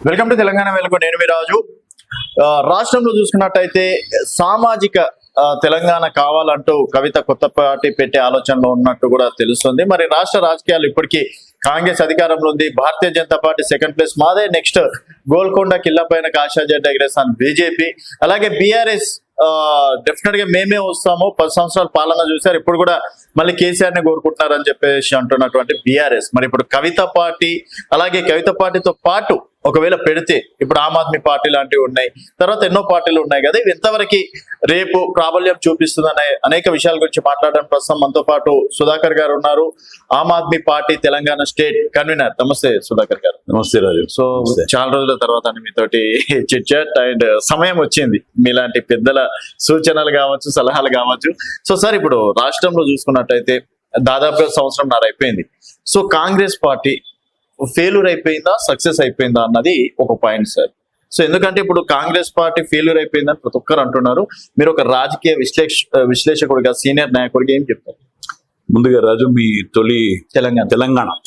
Welcome to Telangana వెలుగు. నేను మీ రాజు. రాష్ట్రంలో చూసుకున్నట్టయితే సామాజిక తెలంగాణ కావాలంటూ కవిత కొత్త పార్టీ పెట్టే ఆలోచనలో ఉన్నట్టు కూడా తెలుస్తుంది. మరి రాష్ట్ర రాజకీయాలు ఇప్పటికీ కాంగ్రెస్ అధికారంలో ఉంది. Bharatiya Janata party second place మాదే. నెక్స్ట్ గోల్కొండ కిల్లా పైన కాషా జెండా ఎగరేస్తాను బీజేపీ. అలాగే బీఆర్ఎస్ డెఫినెట్ గా మేమే వస్తాము, 10 సంవత్సరాల పాలన చూశారు, ఇప్పుడు కూడా మళ్ళీ కేసీఆర్ ని కోరుకుంటున్నారని చెప్పేసి అంటున్నటువంటి బీఆర్ఎస్. మరి ఇప్పుడు కవిత పార్టీ, అలాగే కవిత పార్టీతో పాటు ఒకవేళ పెడితే ఇప్పుడు ఆమ్ ఆద్మీ పార్టీ లాంటివి ఉన్నాయి, తర్వాత ఎన్నో పార్టీలు ఉన్నాయి కదా, ఇవి ఎంతవరకు రేపు ప్రాబల్యం చూపిస్తుందనే అనేక విషయాల గురించి మాట్లాడడం ప్రస్తుతం మనతో పాటు సుధాకర్ గారు ఉన్నారు, ఆమ్ ఆద్మీ పార్టీ తెలంగాణ స్టేట్ కన్వీనర్. నమస్తే సుధాకర్ గారు. నమస్తే రాజు. సో చాలా రోజుల తర్వాత మీతోటి చిట్ చాట్ అండ్ సమయం వచ్చింది, మీలాంటి పెద్దల సూచనలు కావచ్చు, సలహాలు కావచ్చు. సో సార్, ఇప్పుడు రాష్ట్రంలో చూసుకున్నట్టయితే దాదాపుగా సంవత్సరంన్నర అయిపోయింది. సో కాంగ్రెస్ పార్టీ ఫెయిల్యూర్ అయిపోయిందా, సక్సెస్ అయిపోయిందా అన్నది ఒక పాయింట్ సార్. సో ఎందుకంటే ఇప్పుడు కాంగ్రెస్ పార్టీ ఫెయిల్యూర్ అయిపోయిందని ప్రతి ఒక్కరు అంటున్నారు. మీరు ఒక రాజకీయ విశ్లేషకుడిగా, సీనియర్ నాయకుడిగా ఏం చెప్తారు? ముందుగా రాజు, మీ తొలి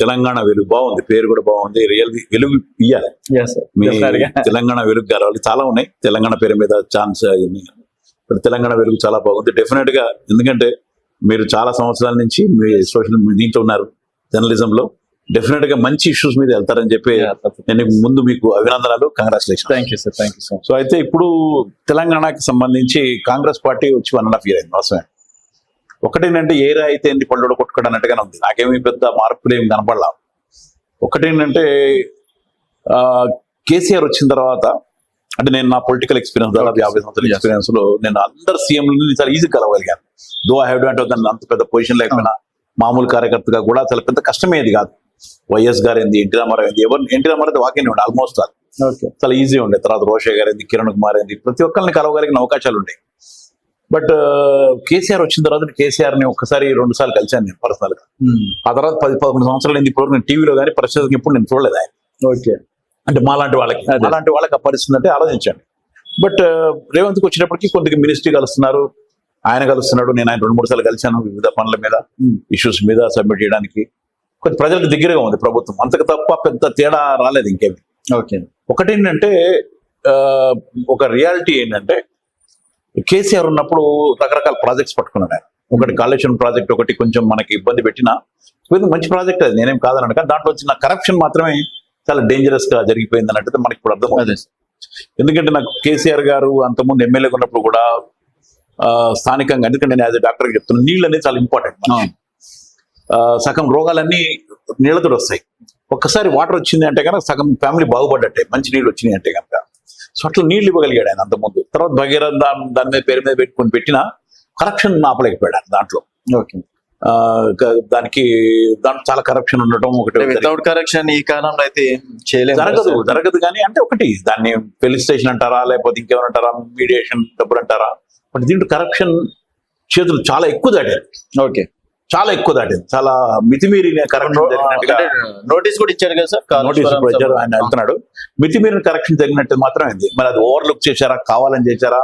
తెలంగాణ వెలుగు బాగుంది, పేరు కూడా బాగుంది. రియల్ వెలుగు ఇయ్యాలి, మీ తెలంగాణ వెలుగు కావాలి. చాలా ఉన్నాయి తెలంగాణ పేరు మీద ఛాన్స్. ఇప్పుడు తెలంగాణ వెలుగు చాలా బాగుంది డెఫినెట్ గా. ఎందుకంటే మీరు చాలా సంవత్సరాల నుంచి మీ సోషల్ దీంట్లో ఉన్నారు, జర్నలిజంలో. డెఫినెట్ గా మంచి ఇష్యూస్ మీద వెళ్తారని చెప్పి నేను ముందు మీకు అభినందనలు, congratulation. Thank you sir. So అయితే ఇప్పుడు తెలంగాణకి సంబంధించి కాంగ్రెస్ పార్టీ వచ్చి 1.5 year అయింది. వాస్తవం ఒకటేంటంటే ఏరా అయితే ఎన్ని పళ్ళు కొట్టుకోవడం అన్నట్టుగానే ఉంది. నాకేమీ పెద్ద మార్పులు ఏమి కనపడలా. ఒకటేంటంటే కేసీఆర్ వచ్చిన తర్వాత, అంటే నేను నా పొలిటికల్ ఎక్స్పీరియన్స్ దాదాపు 50 సంవత్సరాల ఎక్స్పీరియన్స్ లో నేను అందరు సీఎంలని చాలా ఈజీ కలవగలిగాను. దో ఐ హ్యావ్ టు అంటే దాన్ని అంత పెద్ద పొజిషన్ లేకపోయినా మామూలు కార్యకర్తగా కూడా చాలా పెద్ద కష్టమేది కాదు. వైఎస్ గారు ఏంది, ఎన్టీ రామారావు ఏంది, ఎన్టీ రామారావు వాకింగ్ ఉండే ఆల్మోస్ట్ చాలా ఈజీ ఉండే. తర్వాత రోషయ్య గారు ఏంది, కిరణ్ కుమార్ ఏంది, ప్రతి ఒక్కరిని కలవగలిగిన అవకాశాలు ఉంటాయి. బట్ కేసీఆర్ వచ్చిన తర్వాత కేసీఆర్ ని ఒక్కసారి 2 సార్లు కలిశాను నేను పర్సనల్ గా. ఆ తర్వాత 10-11 సంవత్సరాలు ఇప్పుడు నేను టీవీలో కానీ పరిస్థితికి ఇప్పుడు నేను చూడలేదు ఆయన. అంటే మాలాంటి వాళ్ళకి ఆ పరిస్థితి అంటే ఆలోచించండి. బట్ రేవంత్కి వచ్చినప్పటికీ కొంత మినిస్ట్రీ కలుస్తున్నారు, ఆయన కలుస్తున్నాడు, నేను ఆయన 2-3 సార్లు కలిశాను వివిధ పనుల మీద, ఇష్యూస్ మీద సబ్మిట్ చేయడానికి. కొంచెం ప్రజలకు దగ్గరగా ఉంది ప్రభుత్వం, అంతకు తప్ప పెద్ద తేడా రాలేదు ఇంకేమి. ఒకటేంటంటే ఒక రియాలిటీ ఏంటంటే కేసీఆర్ ఉన్నప్పుడు రకరకాల ప్రాజెక్ట్స్ పట్టుకున్నాడు ఆయన. ఒకటి కాళేశ్వరం ప్రాజెక్ట్, ఒకటి కొంచెం మనకి ఇబ్బంది పెట్టిన మంచి ప్రాజెక్ట్, అది నేనేం కాదన్నాను. కానీ దాంట్లో వచ్చిన కరప్షన్ మాత్రమే చాలా డేంజరస్ గా జరిగిపోయింది అన్నట్టు మనకి ఇప్పుడు అర్థమవుతుంది. ఎందుకంటే నాకు కేసీఆర్ గారు అంతకుముందు ఎమ్మెల్యేగా ఉన్నప్పుడు కూడా స్థానికంగా, ఎందుకంటే నేను యాజ్ ఎ డాక్టర్ చెప్తున్నాను, నీళ్ళు అనేది చాలా ఇంపార్టెంట్. సగం రోగాలన్నీ నీళ్లతో వస్తాయి. ఒక్కసారి వాటర్ వచ్చింది అంటే కనుక సగం ఫ్యామిలీ బాగుపడ్డట్టే, మంచి నీళ్ళు వచ్చినాయి అంటే కనుక. సో అట్లా నీళ్లు ఇవ్వగలిగాడు ఆయన అంతకుముందు. తర్వాత భగీరథ దాని మీద పేరు మీద పెట్టుకుని పెట్టినా కరప్షన్ ఆపలేకపోయాడు దాంట్లో. దాంట్లో చాలా కరప్షన్ ఉండటం ఒకటి. వితౌట్ కరప్షన్ ఈ కాలంలో అయితే జరగదు. కానీ అంటే ఒకటి దాన్ని ఫెలిసిటేషన్ అంటారా, లేకపోతే ఇంకేమంటారా, మీడియేషన్ డబ్బులు అంటారా, బట్ దీంట్లో కరప్షన్ చేతులు చాలా ఎక్కువ దాటారు. చాలా ఎక్కువ దాటింది, చాలా మితిమీరిన కరప్షన్ జరిగినట్టుగా నోటీస్ కూడా ఇచ్చారు కదా సార్. నోటీస్ కూడా ఇచ్చారు, ఆయన వెళ్తున్నాడు. మితిమీరిన కరప్షన్ జరిగినట్టు మాత్రం అయింది. మరి అది ఓవర్లుక్ చేశారా, కావాలని చేశారా,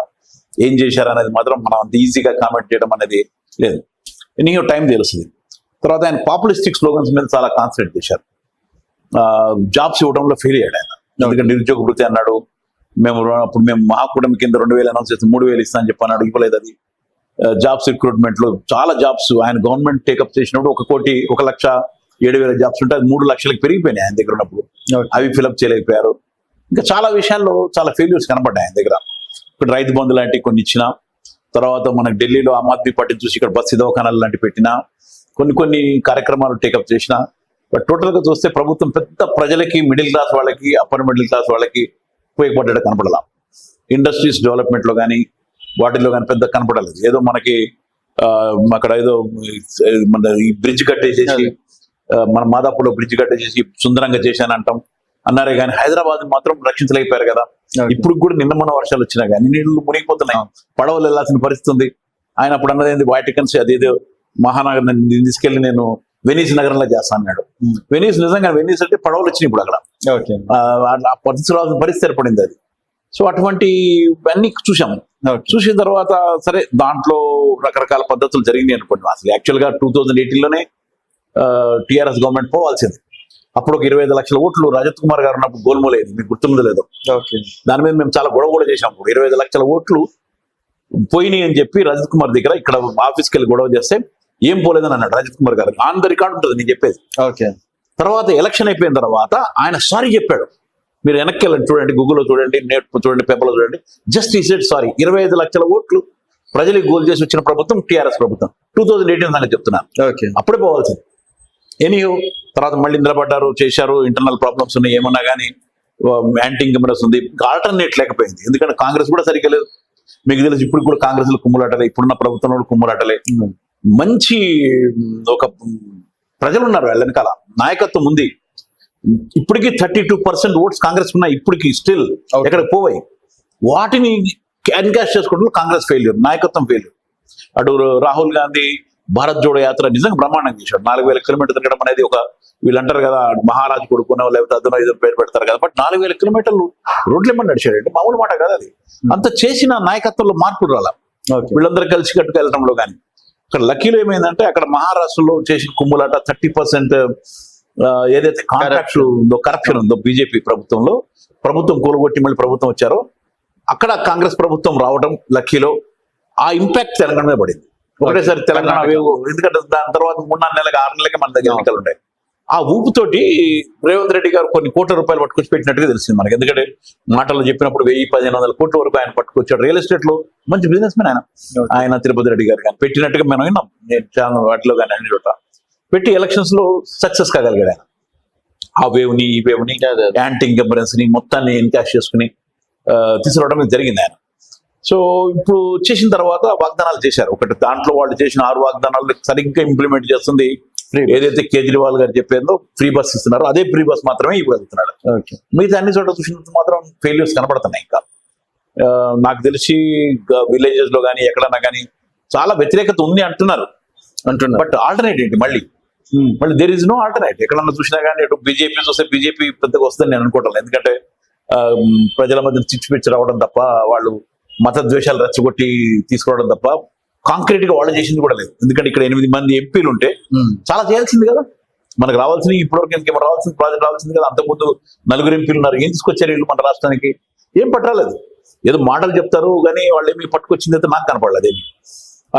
ఏం చేశారా అనేది మాత్రం మనం అంత ఈజీగా కామెంట్ చేయడం అనేది లేదు. ఎన్నో టైం తెలుస్తుంది. తర్వాత ఆయన పాపులిస్టిక్ స్లోగన్స్ మీద చాలా కాన్సన్ట్రేట్ చేశారు. జాబ్స్ ఇవ్వడంలో ఫెయిల్ అయ్యాడు ఆయన. ఎందుకంటే నిరుద్యోగ వృత్తి అన్నాడు, అప్పుడు మేము మహాకూటమి కింద 2000 అనౌన్స్ చేస్తే 3000 ఇస్తా అని చెప్పి అన్నాడు, ఇవ్వలేదు. అది జాబ్స్ రిక్రూట్మెంట్ లో చాలా జాబ్స్ ఆయన గవర్నమెంట్ టేకప్ చేసినప్పుడు 1,07,000 జాబ్స్ ఉంటే అది 3 లక్షలకు పెరిగిపోయినాయి ఆయన దగ్గర ఉన్నప్పుడు. అవి ఫిలప్ చేయలేకపోయారు. ఇంకా చాలా విషయాల్లో చాలా ఫెయిల్యూర్స్ కనబడ్డాయి ఆయన దగ్గర. ఇప్పుడు రైతు బంధు లాంటివి కొన్ని ఇచ్చిన తర్వాత, మనకు ఢిల్లీలో ఆమ్ ఆద్మీ పార్టీ చూసి ఇక్కడ బస్సు దవాఖానాలు లాంటివి పెట్టినా, కొన్ని కార్యక్రమాలు టేకప్ చేసిన. బట్ టోటల్ గా చూస్తే ప్రభుత్వం పెద్ద ప్రజలకి, మిడిల్ క్లాస్ వాళ్ళకి, అప్పర్ మిడిల్ క్లాస్ వాళ్ళకి ఉపయోగపడ్డట్టు కనపడాల. ఇండస్ట్రీస్ డెవలప్మెంట్ లో కానీ వాటిల్లో కానీ పెద్ద కనపడలేదు. ఏదో మనకి అక్కడ ఏదో మన ఈ బ్రిడ్జ్ కట్టేసేసి, మన మాదాపూర్లో బ్రిడ్జ్ కట్టేసేసి సుందరంగా చేశానంటాం అన్నారే కానీ హైదరాబాద్ మాత్రం రక్షించలేకపోయారు కదా. ఇప్పుడు కూడా నిన్న మన వర్షాలు వచ్చినా కానీ నీళ్లు మునిగిపోతున్నాయి, పడవలు వెళ్లాల్సిన పరిస్థితి ఉంది. ఆయన అప్పుడు అన్నది ఏంది, వాటికన్స్ అదేదో మహానగర్ తీసుకెళ్లి నేను వెనీస్ నగరంలో చేస్తా అన్నాడు. వెనీస్ నిజంగా వెనీస్ అంటే పడవలు వచ్చినాయి ఇప్పుడు అక్కడ. పరిస్థితి ఏర్పడింది అది. సో అటువంటి అన్ని చూసాము. చూసిన తర్వాత సరే దాంట్లో రకరకాల పద్ధతులు జరిగినాయి అనుకోండి. అసలు యాక్చువల్ గా 2018లోనే టీఆర్ఎస్ గవర్నమెంట్ పోవాల్సింది. అప్పుడు ఒక 25 లక్షల ఓట్లు రజత్ కుమార్ గారు ఉన్నప్పుడు గోల్మోలేదు, మీకు గుర్తుందో లేదో. ఓకే. దాని మీద మేము చాలా గొడవ కూడా చేసాం. అప్పుడు 25 లక్షల ఓట్లు పోయినాయి అని చెప్పి రజత్ కుమార్ దగ్గర ఇక్కడ ఆఫీస్కి వెళ్ళి గొడవ చేస్తే ఏం పోలేదని అన్నాడు రజత్ కుమార్ గారు. ఆన్ ద రికార్డ్ ఉంటుంది నేను చెప్పేది. ఓకే. తర్వాత ఎలక్షన్ అయిపోయిన తర్వాత ఆయన సారీ చెప్పాడు. మీరు వెనక్కి వెళ్ళండి, చూడండి, గూగుల్లో చూడండి, నెట్ చూడండి, పేపర్లో చూడండి. జస్ట్ ఈ సెడ్ సారీ. 25 లక్షల ఓట్లు ప్రజలకు గోల్ చేసి వచ్చిన ప్రభుత్వం టీఆర్ఎస్ ప్రభుత్వం. 2018 సంగతి చెప్తున్నాను. ఓకే. అప్పుడే పోవాల్సింది. ఎనీహో తర్వాత మళ్ళీ నిలబడ్డారు, చేశారు. ఇంటర్నల్ ప్రాబ్లమ్స్ ఉన్నాయి, ఏమన్నా కానీ యాంటీ ఇన్కంబెన్స్ ఉంది. ఆల్టర్నేట్ లేకపోయింది. ఎందుకంటే కాంగ్రెస్ కూడా సరిగ్గా లేదు. మీకు తెలుసు, ఇప్పుడు కూడా కాంగ్రెస్ లో కుమ్ములాటలే, ఇప్పుడున్న ప్రభుత్వంలో కుమ్ములాటలే. మంచి ఒక ప్రజలు ఉన్నారు వాళ్ళ వెనకాల, నాయకత్వం ఉంది. ఇప్పటికీ 32% ఓట్స్ కాంగ్రెస్ ఉన్నాయి. ఇప్పటికీ స్టిల్ ఎక్కడ పోవాయి. వాటిని ఎన్కాష్ చేసుకోవడంలో కాంగ్రెస్ ఫెయిల్యూర్, నాయకత్వం ఫెయిల్యూర్. అటు రాహుల్ గాంధీ భారత్ జోడో యాత్ర నిజంగా బ్రహ్మాండంగా చేశాడు. 4000 కిలోమీటర్లు తిరగడం అనేది ఒక, వీళ్ళు అంటారు కదా మహారాజు కొడుకునో లేకపోతే అదనో ఏదో పేరు పెడతారు కదా, బట్ 4000 కిలోమీటర్లు రోడ్లు ఏమన్నా నడిచాడంటే మామూలు మాట కదా అది. అంత చేసిన నాయకత్వంలో మార్పులు రాల, వీళ్ళందరూ కలిసి కట్టుకు వెళ్ళడంలో. కానీ అక్కడ లక్కీలో ఏమైందంటే అక్కడ మహారాష్ట్రలో చేసిన కుమ్ములాట 30% ఏదైతే కాంట్రాక్ట్ ఉందో, కరప్షన్ ఉందో బీజేపీ ప్రభుత్వంలో, ప్రభుత్వం కూలగొట్టి మళ్ళీ ప్రభుత్వం వచ్చారో అక్కడ కాంగ్రెస్ ప్రభుత్వం రావడం లక్కీలో ఆ ఇంపాక్ట్ తెలంగాణ మీద పడింది ఒకటేసారి. తెలంగాణ ఎందుకంటే దాని తర్వాత 3-4 నెలలకి 6 నెలలకి మన దగ్గర ఎన్నికలు ఉంటాయి. ఆ ఊపుతోటి రేవంత్ రెడ్డి గారు కొన్ని కోట్ల రూపాయలు పట్టుకొచ్చి పెట్టినట్టుగా తెలిసింది మనకి. ఎందుకంటే మాటలు చెప్పినప్పుడు 1000-1500 కోట్ల వరకు ఆయన పట్టుకొచ్చాడు. రియల్ ఎస్టేట్ లో మంచి బిజినెస్ మ్యాన్ ఆయన తిరుపతి రెడ్డి గారు కానీ పెట్టినట్టుగా మనం విన్నాం. నేను వాటిలో కానీ అన్ని చోట పెట్టి ఎలక్షన్స్ లో సక్సెస్ కాగలిగాడు ఆయన. ఆ వేవ్ని ఈ వేవ్ని యాంటీ ఇన్కంబరెన్స్ ని మొత్తాన్ని ఎన్కాష్ చేసుకుని తీసుకురావడం జరిగింది ఆయన. సో ఇప్పుడు చేసిన తర్వాత వాగ్దానాలు చేశారు. ఒకటి దాంట్లో వాళ్ళు చేసిన 6 వాగ్దానాలు సరిగ్గా ఇంప్లిమెంట్ చేస్తుంది ఏదైతే కేజ్రీవాల్ గారు చెప్పేదో ఫ్రీ బస్ ఇస్తున్నారో అదే ఫ్రీ బస్ మాత్రమే ఇవ్వగలుగుతున్నాడు. మిగతా అన్ని చోట్ల చూసినంత మాత్రం ఫెయిల్యూర్స్ కనపడుతున్నాయి. ఇంకా నాకు తెలిసి విలేజెస్ లో కానీ ఎక్కడన్నా కానీ చాలా వ్యతిరేకత ఉంది అంటున్నారు. బట్ ఆల్టర్నేట్ ఏంటి? మళ్ళీ దేర్ ఇస్ నో ఆల్టర్నేట్. ఎక్కడన్నా చూసినా కానీ ఇటు బీజేపీ చూస్తే బీజేపీ పెద్దగా వస్తుందని నేను అనుకోవట్లేదు. ఎందుకంటే ప్రజల మధ్య చిచ్చుపిచ్చి రావడం తప్ప, వాళ్ళు మత ద్వేషాలు రెచ్చగొట్టి తీసుకురావడం తప్ప కాంక్రీట్ గా వాళ్ళు చేసింది కూడా లేదు. ఎందుకంటే ఇక్కడ 8 మంది ఎంపీలు ఉంటే చాలా చేయాల్సింది కదా. మనకు రావాల్సింది ఇప్పటివరకు ఇంకేమో రావాల్సింది ప్రాజెక్ట్ రావాల్సింది కదా. అంతకుముందు 4 ఎంపీలు ఉన్నారు. ఏం తీసుకొచ్చారు వీళ్ళు మన రాష్ట్రానికి? ఏం పట్టరాలేదు. ఏదో మాటలు చెప్తారు కానీ వాళ్ళు ఏమి పట్టుకొచ్చింది అయితే నాకు కనపడలేదు ఏమి.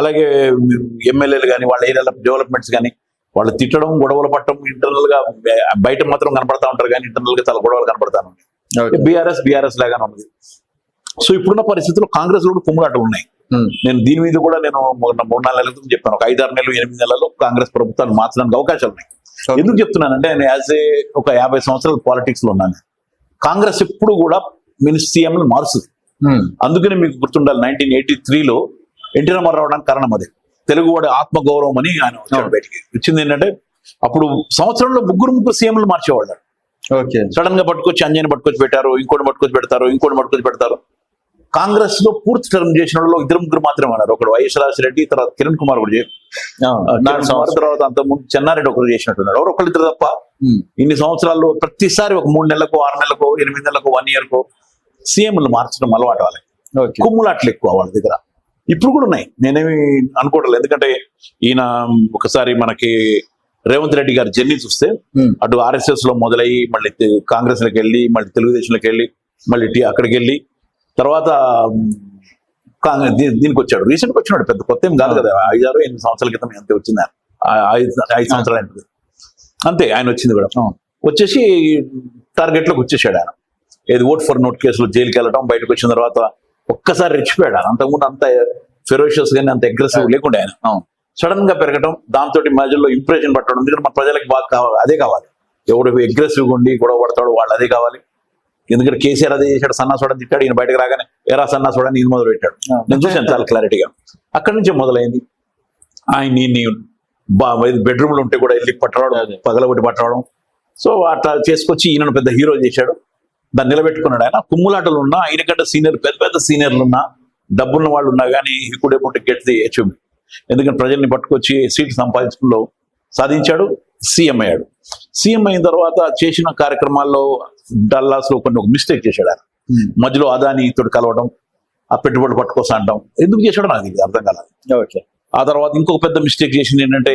అలాగే ఎమ్మెల్యేలు కానీ వాళ్ళ ఏరియాల డెవలప్మెంట్స్ కానీ వాళ్ళు తిట్టడం, గొడవలు పట్టడం ఇంటర్నల్ గా, బయట మాత్రం కనపడతా ఉంటారు కానీ ఇంటర్నల్ గా చాలా గొడవలు కనపడతాను. బీఆర్ఎస్ లాగానే ఉంది. సో ఇప్పుడున్న పరిస్థితుల్లో కాంగ్రెస్ లో కూడా కుమ్ములాటలు ఉన్నాయి. నేను దీని మీద కూడా నేను 3-4 నెలల క్రితం చెప్పాను. ఒక 5-6 నెలలు 8 నెలల్లో కాంగ్రెస్ ప్రభుత్వాన్ని మార్చడానికి అవకాశాలు ఉన్నాయి. ఎందుకు చెప్తున్నానంటే నేను యాజ్ ఏ ఒక 50 సంవత్సరాలు పాలిటిక్స్ లో ఉన్నాను. కాంగ్రెస్ ఎప్పుడు కూడా సీఎంలు మారుస్తుంది. అందుకని మీకు గుర్తుండాలి 1983లో ఎన్టీ రామారావు రావడానికి కారణం అదే. తెలుగువాడి ఆత్మగౌరవం అని ఆయన వచ్చాడు. బయటికి వచ్చింది ఏంటంటే అప్పుడు సంవత్సరంలో 3 సీఎంలు మార్చేవాళ్ళు. సడన్ గా పట్టుకొచ్చి అంజయ్యని పట్టుకొచ్చి పెట్టారు, ఇంకోటి పట్టుకొచ్చి పెడతారు. కాంగ్రెస్ లో పూర్తి టర్మ్ చేసిన వాళ్ళు 2-3 మాత్రమే ఉన్నారు. ఒకడు వైఎస్ రాజశేఖర రెడ్డి, తర్వాత కిరణ్ కుమార్ కూడా తర్వాత అంత ముందు చెన్నారెడ్డి ఒకరు చేసినట్టున్నాడు. ఒకళ్ళిద్దరు తప్ప ఇన్ని సంవత్సరాల్లో ప్రతిసారి ఒక 3 నెలలకు 6 నెలలకు 8 నెలలకు 1 year కో సీఎంలు మార్చడం అలవాటు వాళ్ళకి. కుమ్ములాట్లు ఎక్కువ వాళ్ళ దగ్గర ఇప్పుడు కూడా ఉన్నాయి. నేనేమి అనుకోవట్లేదు. ఎందుకంటే ఈయన ఒకసారి మనకి రేవంత్ రెడ్డి గారి జర్నీ చూస్తే అటు ఆర్ఎస్ఎస్ లో మొదలయ్యి మళ్ళీ కాంగ్రెస్ లోకి వెళ్ళి మళ్ళీ తెలుగుదేశంలోకి వెళ్ళి మళ్ళీ అక్కడికి వెళ్ళి తర్వాత దీనికి వచ్చాడు. రీసెంట్ గా వచ్చినాడు. పెద్ద కొత్త ఏం కాదు కదా. 5-8 సంవత్సరాల క్రితం అంతే వచ్చింది. 5 సంవత్సరాలు అంటుంది అంతే ఆయన వచ్చింది కూడా. వచ్చేసి టార్గెట్ లోకి వచ్చేసాడు ఆయన. ఏది ఓట్ ఫర్ నోట్ కేసులో జైలుకి వెళ్ళడం, బయటకు వచ్చిన తర్వాత ఒక్కసారి రెచ్చిపోయాడు. అంతకుముందు అంత ఫెరోషియస్ గానీ అంత అగ్రెసివ్ లేకుండా ఆయన సడన్ గా పెరగడం, దాంతో మధ్యలో ఇంప్రెషన్ పట్టడం. ఎందుకంటే మన ప్రజలకు బాగా కావాలి, అదే కావాలి. ఎవడు అగ్రెసివ్గా ఉండి గొడవ పడతాడు వాళ్ళు అదే కావాలి. ఎందుకంటే కేసీఆర్ అదే చేశాడు, సన్నాసోడని తిట్టాడు. ఈయన బయటకు రాగానే ఎరా సన్నాసోడని ఈయన మొదలు పెట్టాడు. నేను చూశాను చాలా క్లారిటీగా. అక్కడి నుంచే మొదలైంది. ఆయన బెడ్రూమ్ లో ఉంటే కూడా వెళ్ళి పట్టరావడం, పగలగొట్టి పట్టరావడం. సో అట్లా చేసుకొచ్చి ఈయనను పెద్ద హీరో చేశాడు. దాన్ని నిలబెట్టుకున్నాడు ఆయన. కుమ్ములాటలు ఉన్నా, ఆయన కంటే సీనియర్ పెద్ద సీనియర్లు ఉన్నా, డబ్బున్న వాళ్ళు ఉన్నా కానీ he could able to get the achievement. ఎందుకంటే ప్రజల్ని పట్టుకొచ్చి సీట్లు సంపాదించుకులో సాధించాడు. సీఎం అయ్యాడు. సీఎం అయిన తర్వాత చేసిన కార్యక్రమాల్లో డల్లాస్ లో కొన్ని ఒక మిస్టేక్ చేశాడు ఆయన. మధ్యలో అదాని తోటి కలవడం, ఆ పెట్టుబడులు పట్టుకోసా అంటాం. ఎందుకు చేశాడో నాకు ఇది అర్థం కాలేదు. ఆ తర్వాత ఇంకొక పెద్ద మిస్టేక్ చేసింది ఏంటంటే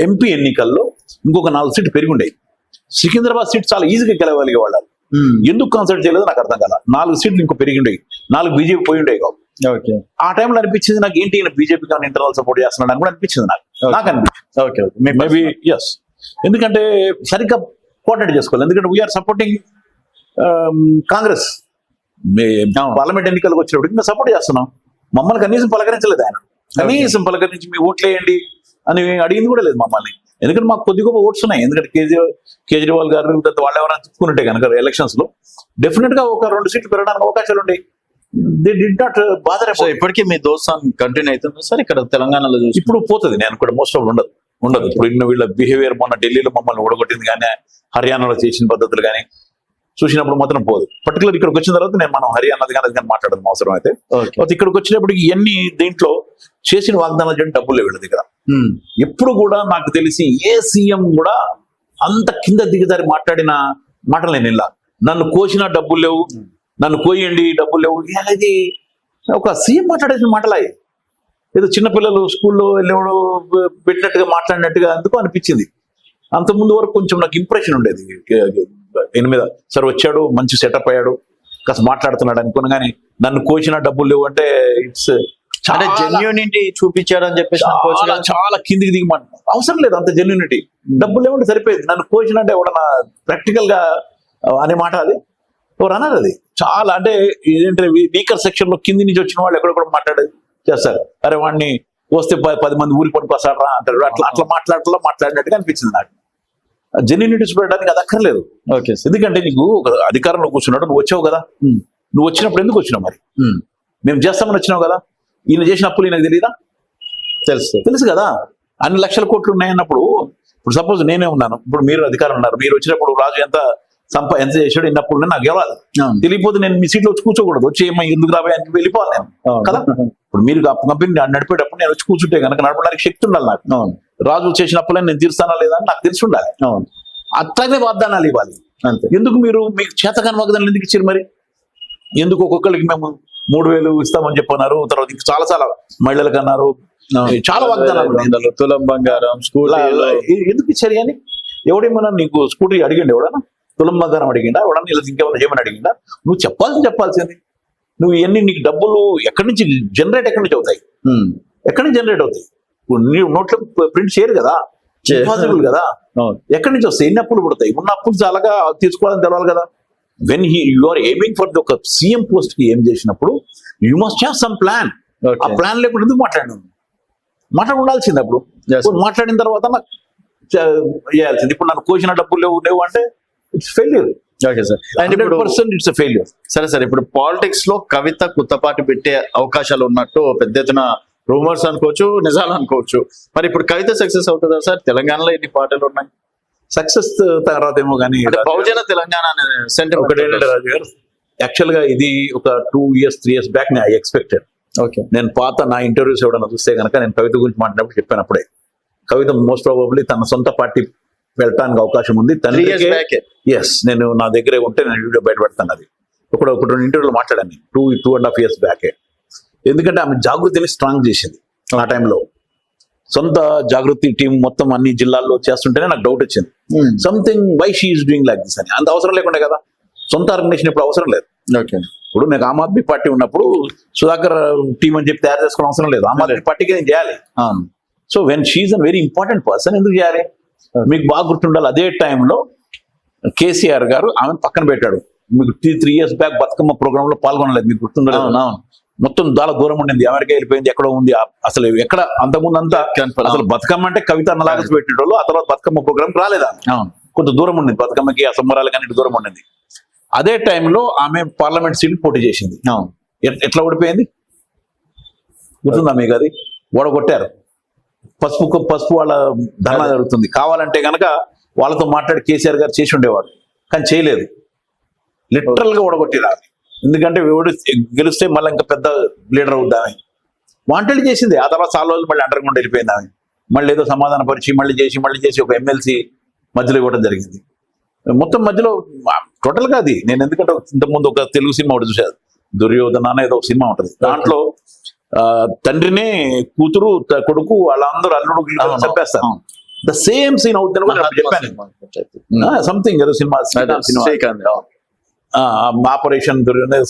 ఎంపీ ఎన్నికల్లో ఇంకొక 4 సీట్లు పెరిగి ఉండేవి. సికింద్రాబాద్ సీట్ చాలా ఈజీగా గెలవగలిగే వాళ్ళు. ఎందుకు కన్సల్ట్ చేయలేదు నాకు అర్థం కాల. 4 సీట్లు ఇంకో పెరిగిండేవి, 4 బీజేపీ పోయి ఉండేవి కావు. ఓకే, ఆ టైంలో అనిపించింది నాకు, ఏంటి బీజేపీ కానీ ఇంటర్నల్ సపోర్ట్ చేస్తున్నాడు అని కూడా అనిపించింది నాకు అనిపించింది. ఓకే, మేబీ ఎస్, ఎందుకంటే సరిగ్గా కోఆర్డినేట్ చేసుకోవాలి. ఎందుకంటే వీఆర్ సపోర్టింగ్ కాంగ్రెస్. పార్లమెంట్ ఎన్నికలకు వచ్చినప్పుడు మేము సపోర్ట్ చేస్తున్నాం. మమ్మల్ని కనీసం పలకరించలేదు ఆయన, కనీసం పలకరించి మీ ఓట్లు వేయండి అని అడిగింది కూడా లేదు మమ్మల్ని. ఎందుకంటే మాకు కొద్ది గొప్ప ఓట్స్ ఉన్నాయి. ఎందుకంటే కేజ్రీవాల్ గారు వాళ్ళు ఎవరైనా చెప్పుకుంటే కనుక ఎలక్షన్స్ లో డెఫినెట్ గా ఒక 2 సీట్లు పెరగడానికి అవకాశాలు ఉంటాయి. They did not bother. So ఇప్పటికీ మీ దోస్తాన్ కంటిన్యూ అవుతుంది సార్ ఇక్కడ తెలంగాణలో చూసి? ఇప్పుడు పోతుంది, నేను కూడా మోస్ట్ ఆఫ్ ఉండదు. ఇప్పుడు ఇన్ని వీళ్ళ బిహేవియర్ మొన్న ఢిల్లీలో మమ్మల్ని ఓడగొట్టింది కానీ, హర్యానాలో చేసిన పద్ధతులు కానీ చూసినప్పుడు మాత్రం పోదు. పర్టికులర్ ఇక్కడికి వచ్చిన తర్వాత మనం హర్యానాది కానీ మాట్లాడడం అవసరం అయితే. ఇక్కడికి వచ్చినప్పటికి ఇవన్నీ దీంట్లో చేసిన వాగ్దానాలు చేయడం డబ్బులు వీళ్ళ దగ్గర. ఎప్పుడు కూడా నాకు తెలిసి ఏ సీఎం కూడా అంత కింద దిగజారి మాట్లాడిన మాటలు నేను ఇలా, నన్ను కోసిన డబ్బులు లేవు, నన్ను కోయండి డబ్బులు లేవు, ఇది ఒక సీఎం మాట్లాడేసిన మాటలా. ఏదో చిన్నపిల్లలు స్కూల్లో వెళ్ళేవాడు పెట్టినట్టుగా మాట్లాడినట్టుగా అందుకు అనిపించింది. అంతకుముందు వరకు కొంచెం నాకు ఇంప్రెషన్ ఉండేది ఈయన మీద. సరే వచ్చాడు, మంచి సెటప్ అయ్యాడు, కాస్త మాట్లాడుతున్నాడు అనుకున్నా, కానీ నన్ను కోసిన డబ్బులు లేవు అంటే ఇట్స్ అంటే జెన్యూనిటీ చూపించాడని చెప్పేసి చాలా కిందికి దిగి అవసరం లేదు అంత జెన్యూనిటీ. డబ్బులు లేవంటే సరిపోయింది. నన్ను కోచిన అంటే ఎవడన్నా ప్రాక్టికల్ గా అనే మాట అది ఎవరు అన్నారు. అది చాలా అంటే ఏంటంటే వీకర్ సెక్షన్ లో కింది నుంచి వచ్చిన వాళ్ళు ఎక్కడెక్కడ మాట్లాడేది చేస్తారు. అరే వాడిని వస్తే 10 మంది ఊరికి పట్టుకొస్తాడు రా అంటారు. అట్లా మాట్లాడినట్టుగా అనిపించింది నాకు. జెన్యూనిటీ చూపెట్టడానికి అది అక్కర్లేదు. ఓకే, ఎందుకంటే నీకు ఒక అధికారంలో కూర్చున్నాడు, నువ్వు వచ్చావు కదా, నువ్వు వచ్చినప్పుడు ఎందుకు వచ్చినావు? మరి మేము చేస్తామని వచ్చినావు కదా. ఈయన చేసిన అప్పులు నాకు తెలియదా? తెలుసు కదా. అన్ని లక్షల కోట్లు ఉన్నాయన్నప్పుడు, ఇప్పుడు సపోజ్ నేనే ఉన్నాను, ఇప్పుడు మీరు అధికారం ఉన్నారు, మీరు వచ్చినప్పుడు రాజు ఎంత చేసాడు, ఎన్ని అప్పులు నాకు గెలవాలి. తెలియపోతే నేను మీ సీట్లో వచ్చి కూర్చోకూడదు. వచ్చి ఎందుకు రాబోయే అని వెళ్ళిపోవాలి నేను కదా. ఇప్పుడు మీరు కంపెనీ నడిపేటప్పుడు నేను వచ్చి కూర్చుంటే కనుక నడపడానికి శక్తి ఉండాలి నాకు. రాజు చేసిన అప్పులని నేను తీరుస్తానా లేదా అని నాకు తెలిసి ఉండాలి. అట్లాగే వాగ్దానాలు ఇవ్వాలి. ఎందుకు మీరు మీకు చేతకాని వాగ్దానాలు ఎందుకు ఇచ్చారు? మరి ఎందుకు ఒక్కొక్కరికి మేము 3,000 ఇస్తామని చెప్పన్నారు, తర్వాత ఇంకా చాలా మహిళలకు అన్నారు, చాలా వాగ్దానాలు, తులం బంగారం, స్కూటీ ఎందుకు ఇచ్చారు అని? ఎవడేమన్నా నీకు స్కూటీ అడిగిండి? ఎవడన్నా తులం బంగారం అడిగిండా? ఎవడన్నా ఇలా ఇంకేమన్నా చేయమని అడిగిందా? నువ్వు చెప్పాల్సింది. నువ్వు ఇవన్నీ నీకు డబ్బులు ఎక్కడి నుంచి జనరేట్ అవుతాయి? ఎక్కడి నుంచి జనరేట్ అవుతాయి? నీవు నోట్లో ప్రింట్ చేయరు కదా, పాసిబుల్ కదా. ఎక్కడి నుంచి వస్తాయి? ఎన్ని అప్పులు పడతాయి? ఉన్న అప్పులు చాలాగా తీసుకోవాలని తెలవాలి కదా. When you are aiming for ఒక సీఎం పోస్ట్ కి ఏం చేసినప్పుడు you must have some plan. ఆ ప్లాన్ లేకుండా ఎందుకు మాట్లాడి ఉండాల్సింది. అప్పుడు మాట్లాడిన తర్వాత నాకు చేయాల్సింది. ఇప్పుడు నన్ను కోసిన డబ్బులు లేవు అంటే it's failure. Okay sir, and 100% it's failure. సరే సార్, ఇప్పుడు పాలిటిక్స్ లో కవిత కుత్తపాటి పెట్టే అవకాశాలు ఉన్నట్టు పెద్ద ఎత్తున రూమర్స్ అనుకోవచ్చు, నిజాలు అనుకోవచ్చు. మరి ఇప్పుడు కవిత సక్సెస్ అవుతుందా సార్? తెలంగాణలో ఎన్ని పార్టీలు ఉన్నాయి? సక్సెస్ తర్వాత ఏమో కానీ బహుజన తెలంగాణ ఒకటి ఏంటంటే రాజు గారు, యాక్చువల్ గా ఇది ఒక 2 years 3 years back I expected. నేను పాత నా ఇంటర్వ్యూస్ ఎవడన్నా చూస్తే కనుక నేను కవిత గురించి మాట్లాడినప్పుడు చెప్పాను అప్పుడే, కవిత మోస్ట్ ప్రాబబ్లీ తన సొంత పార్టీ వెళ్ళటానికి అవకాశం ఉంది. ఎస్, నేను నా దగ్గరే ఉంటే నేను వీడియో బయట పెడతాను. అది ఒక 2 ఇంటర్వ్యూలో మాట్లాడాను 2.5 years బ్యాకే. ఎందుకంటే ఆమె జాగృతిని స్ట్రాంగ్ చేసింది ఆ టైంలో. సొంత జాగృతి టీం మొత్తం అన్ని జిల్లాల్లో చేస్తుంటేనే నాకు డౌట్ వచ్చింది, something why she is doing like this అని. అంత అవసరం లేకుండా కదా, సొంత ఆర్గనైజేషన్ ఇప్పుడు అవసరం లేదు. ఇప్పుడు నాకు ఆమ్ ఆద్మీ పార్టీ ఉన్నప్పుడు సుధాకర్ టీం అని చెప్పి తయారు చేసుకోవడం అవసరం లేదు. ఆమ్ ఆద్మీ పార్టీకి నేను చేయాలి. So when she is a very important person, ఎందుకు చేయాలి? మీకు బాగా గుర్తుండాలి, అదే టైంలో కేసీఆర్ గారు ఆమె పక్కన పెట్టాడు. మీకు 3 years బ్యాక్ బతుకమ్మ ప్రోగ్రామ్ లో పాల్గొనలేదు, మీకు గుర్తుండలేదు. మొత్తం చాలా దూరం ఉండింది, అమెరికా వెళ్ళిపోయింది, ఎక్కడో ఉంది. అసలు ఎక్కడ అంతకుముందు అంతా అసలు బతుకమ్మ అంటే కవిత అన్నలాగా పెట్టేటోళ్ళు. ఆ తర్వాత బతుకమ్మ ప్రోగ్రామ్ రాలేదా, కొంత దూరం ఉండింది, బతుకమ్మకి ఆ సంబరాలు కానీ దూరం ఉండింది. అదే టైంలో ఆమె పార్లమెంట్ సీట్ పోటీ చేసింది. ఎట్లా ఓడిపోయింది గుర్తుందా మీకు? అది ఓడగొట్టారు. పసుపు వాళ్ళ ధర్నా జరుగుతుంది. కావాలంటే కనుక వాళ్ళతో మాట్లాడి కేసీఆర్ గారు చేసి ఉండేవాడు, కానీ చేయలేదు. లిటరల్ గా ఓడగొట్టిరాలి. ఎందుకంటే గెలిస్తే మళ్ళీ ఇంకా పెద్ద లీడర్ అవుద్దామే వాంటెడ్ చేసింది. ఆ తర్వాత చాలా రోజులు మళ్ళీ అండర్ గ్రౌండ్ వెళ్ళిపోయింది ఆమె. మళ్ళీ ఏదో సమాధాన పరిచి మళ్ళీ చేసి ఒక ఎమ్మెల్సీ మధ్యలో ఇవ్వడం జరిగింది. మొత్తం మధ్యలో టోటల్ గా అది నేను ఎందుకంటే ఇంతకుముందు ఒక తెలుగు సినిమా ఒకటి చూసాను, దుర్యోధన ఏదో ఒక సినిమా ఉంటుంది. దాంట్లో తండ్రినే కూతురు కొడుకు వాళ్ళందరూ అల్లుడు చంపేస్తారు. ద సేమ్ సీన్ అవుతుందని కూడా నేను చెప్పాను. సంథింగ్ ఏదో సినిమా శ్రీకాంత్ ఆపరేషన్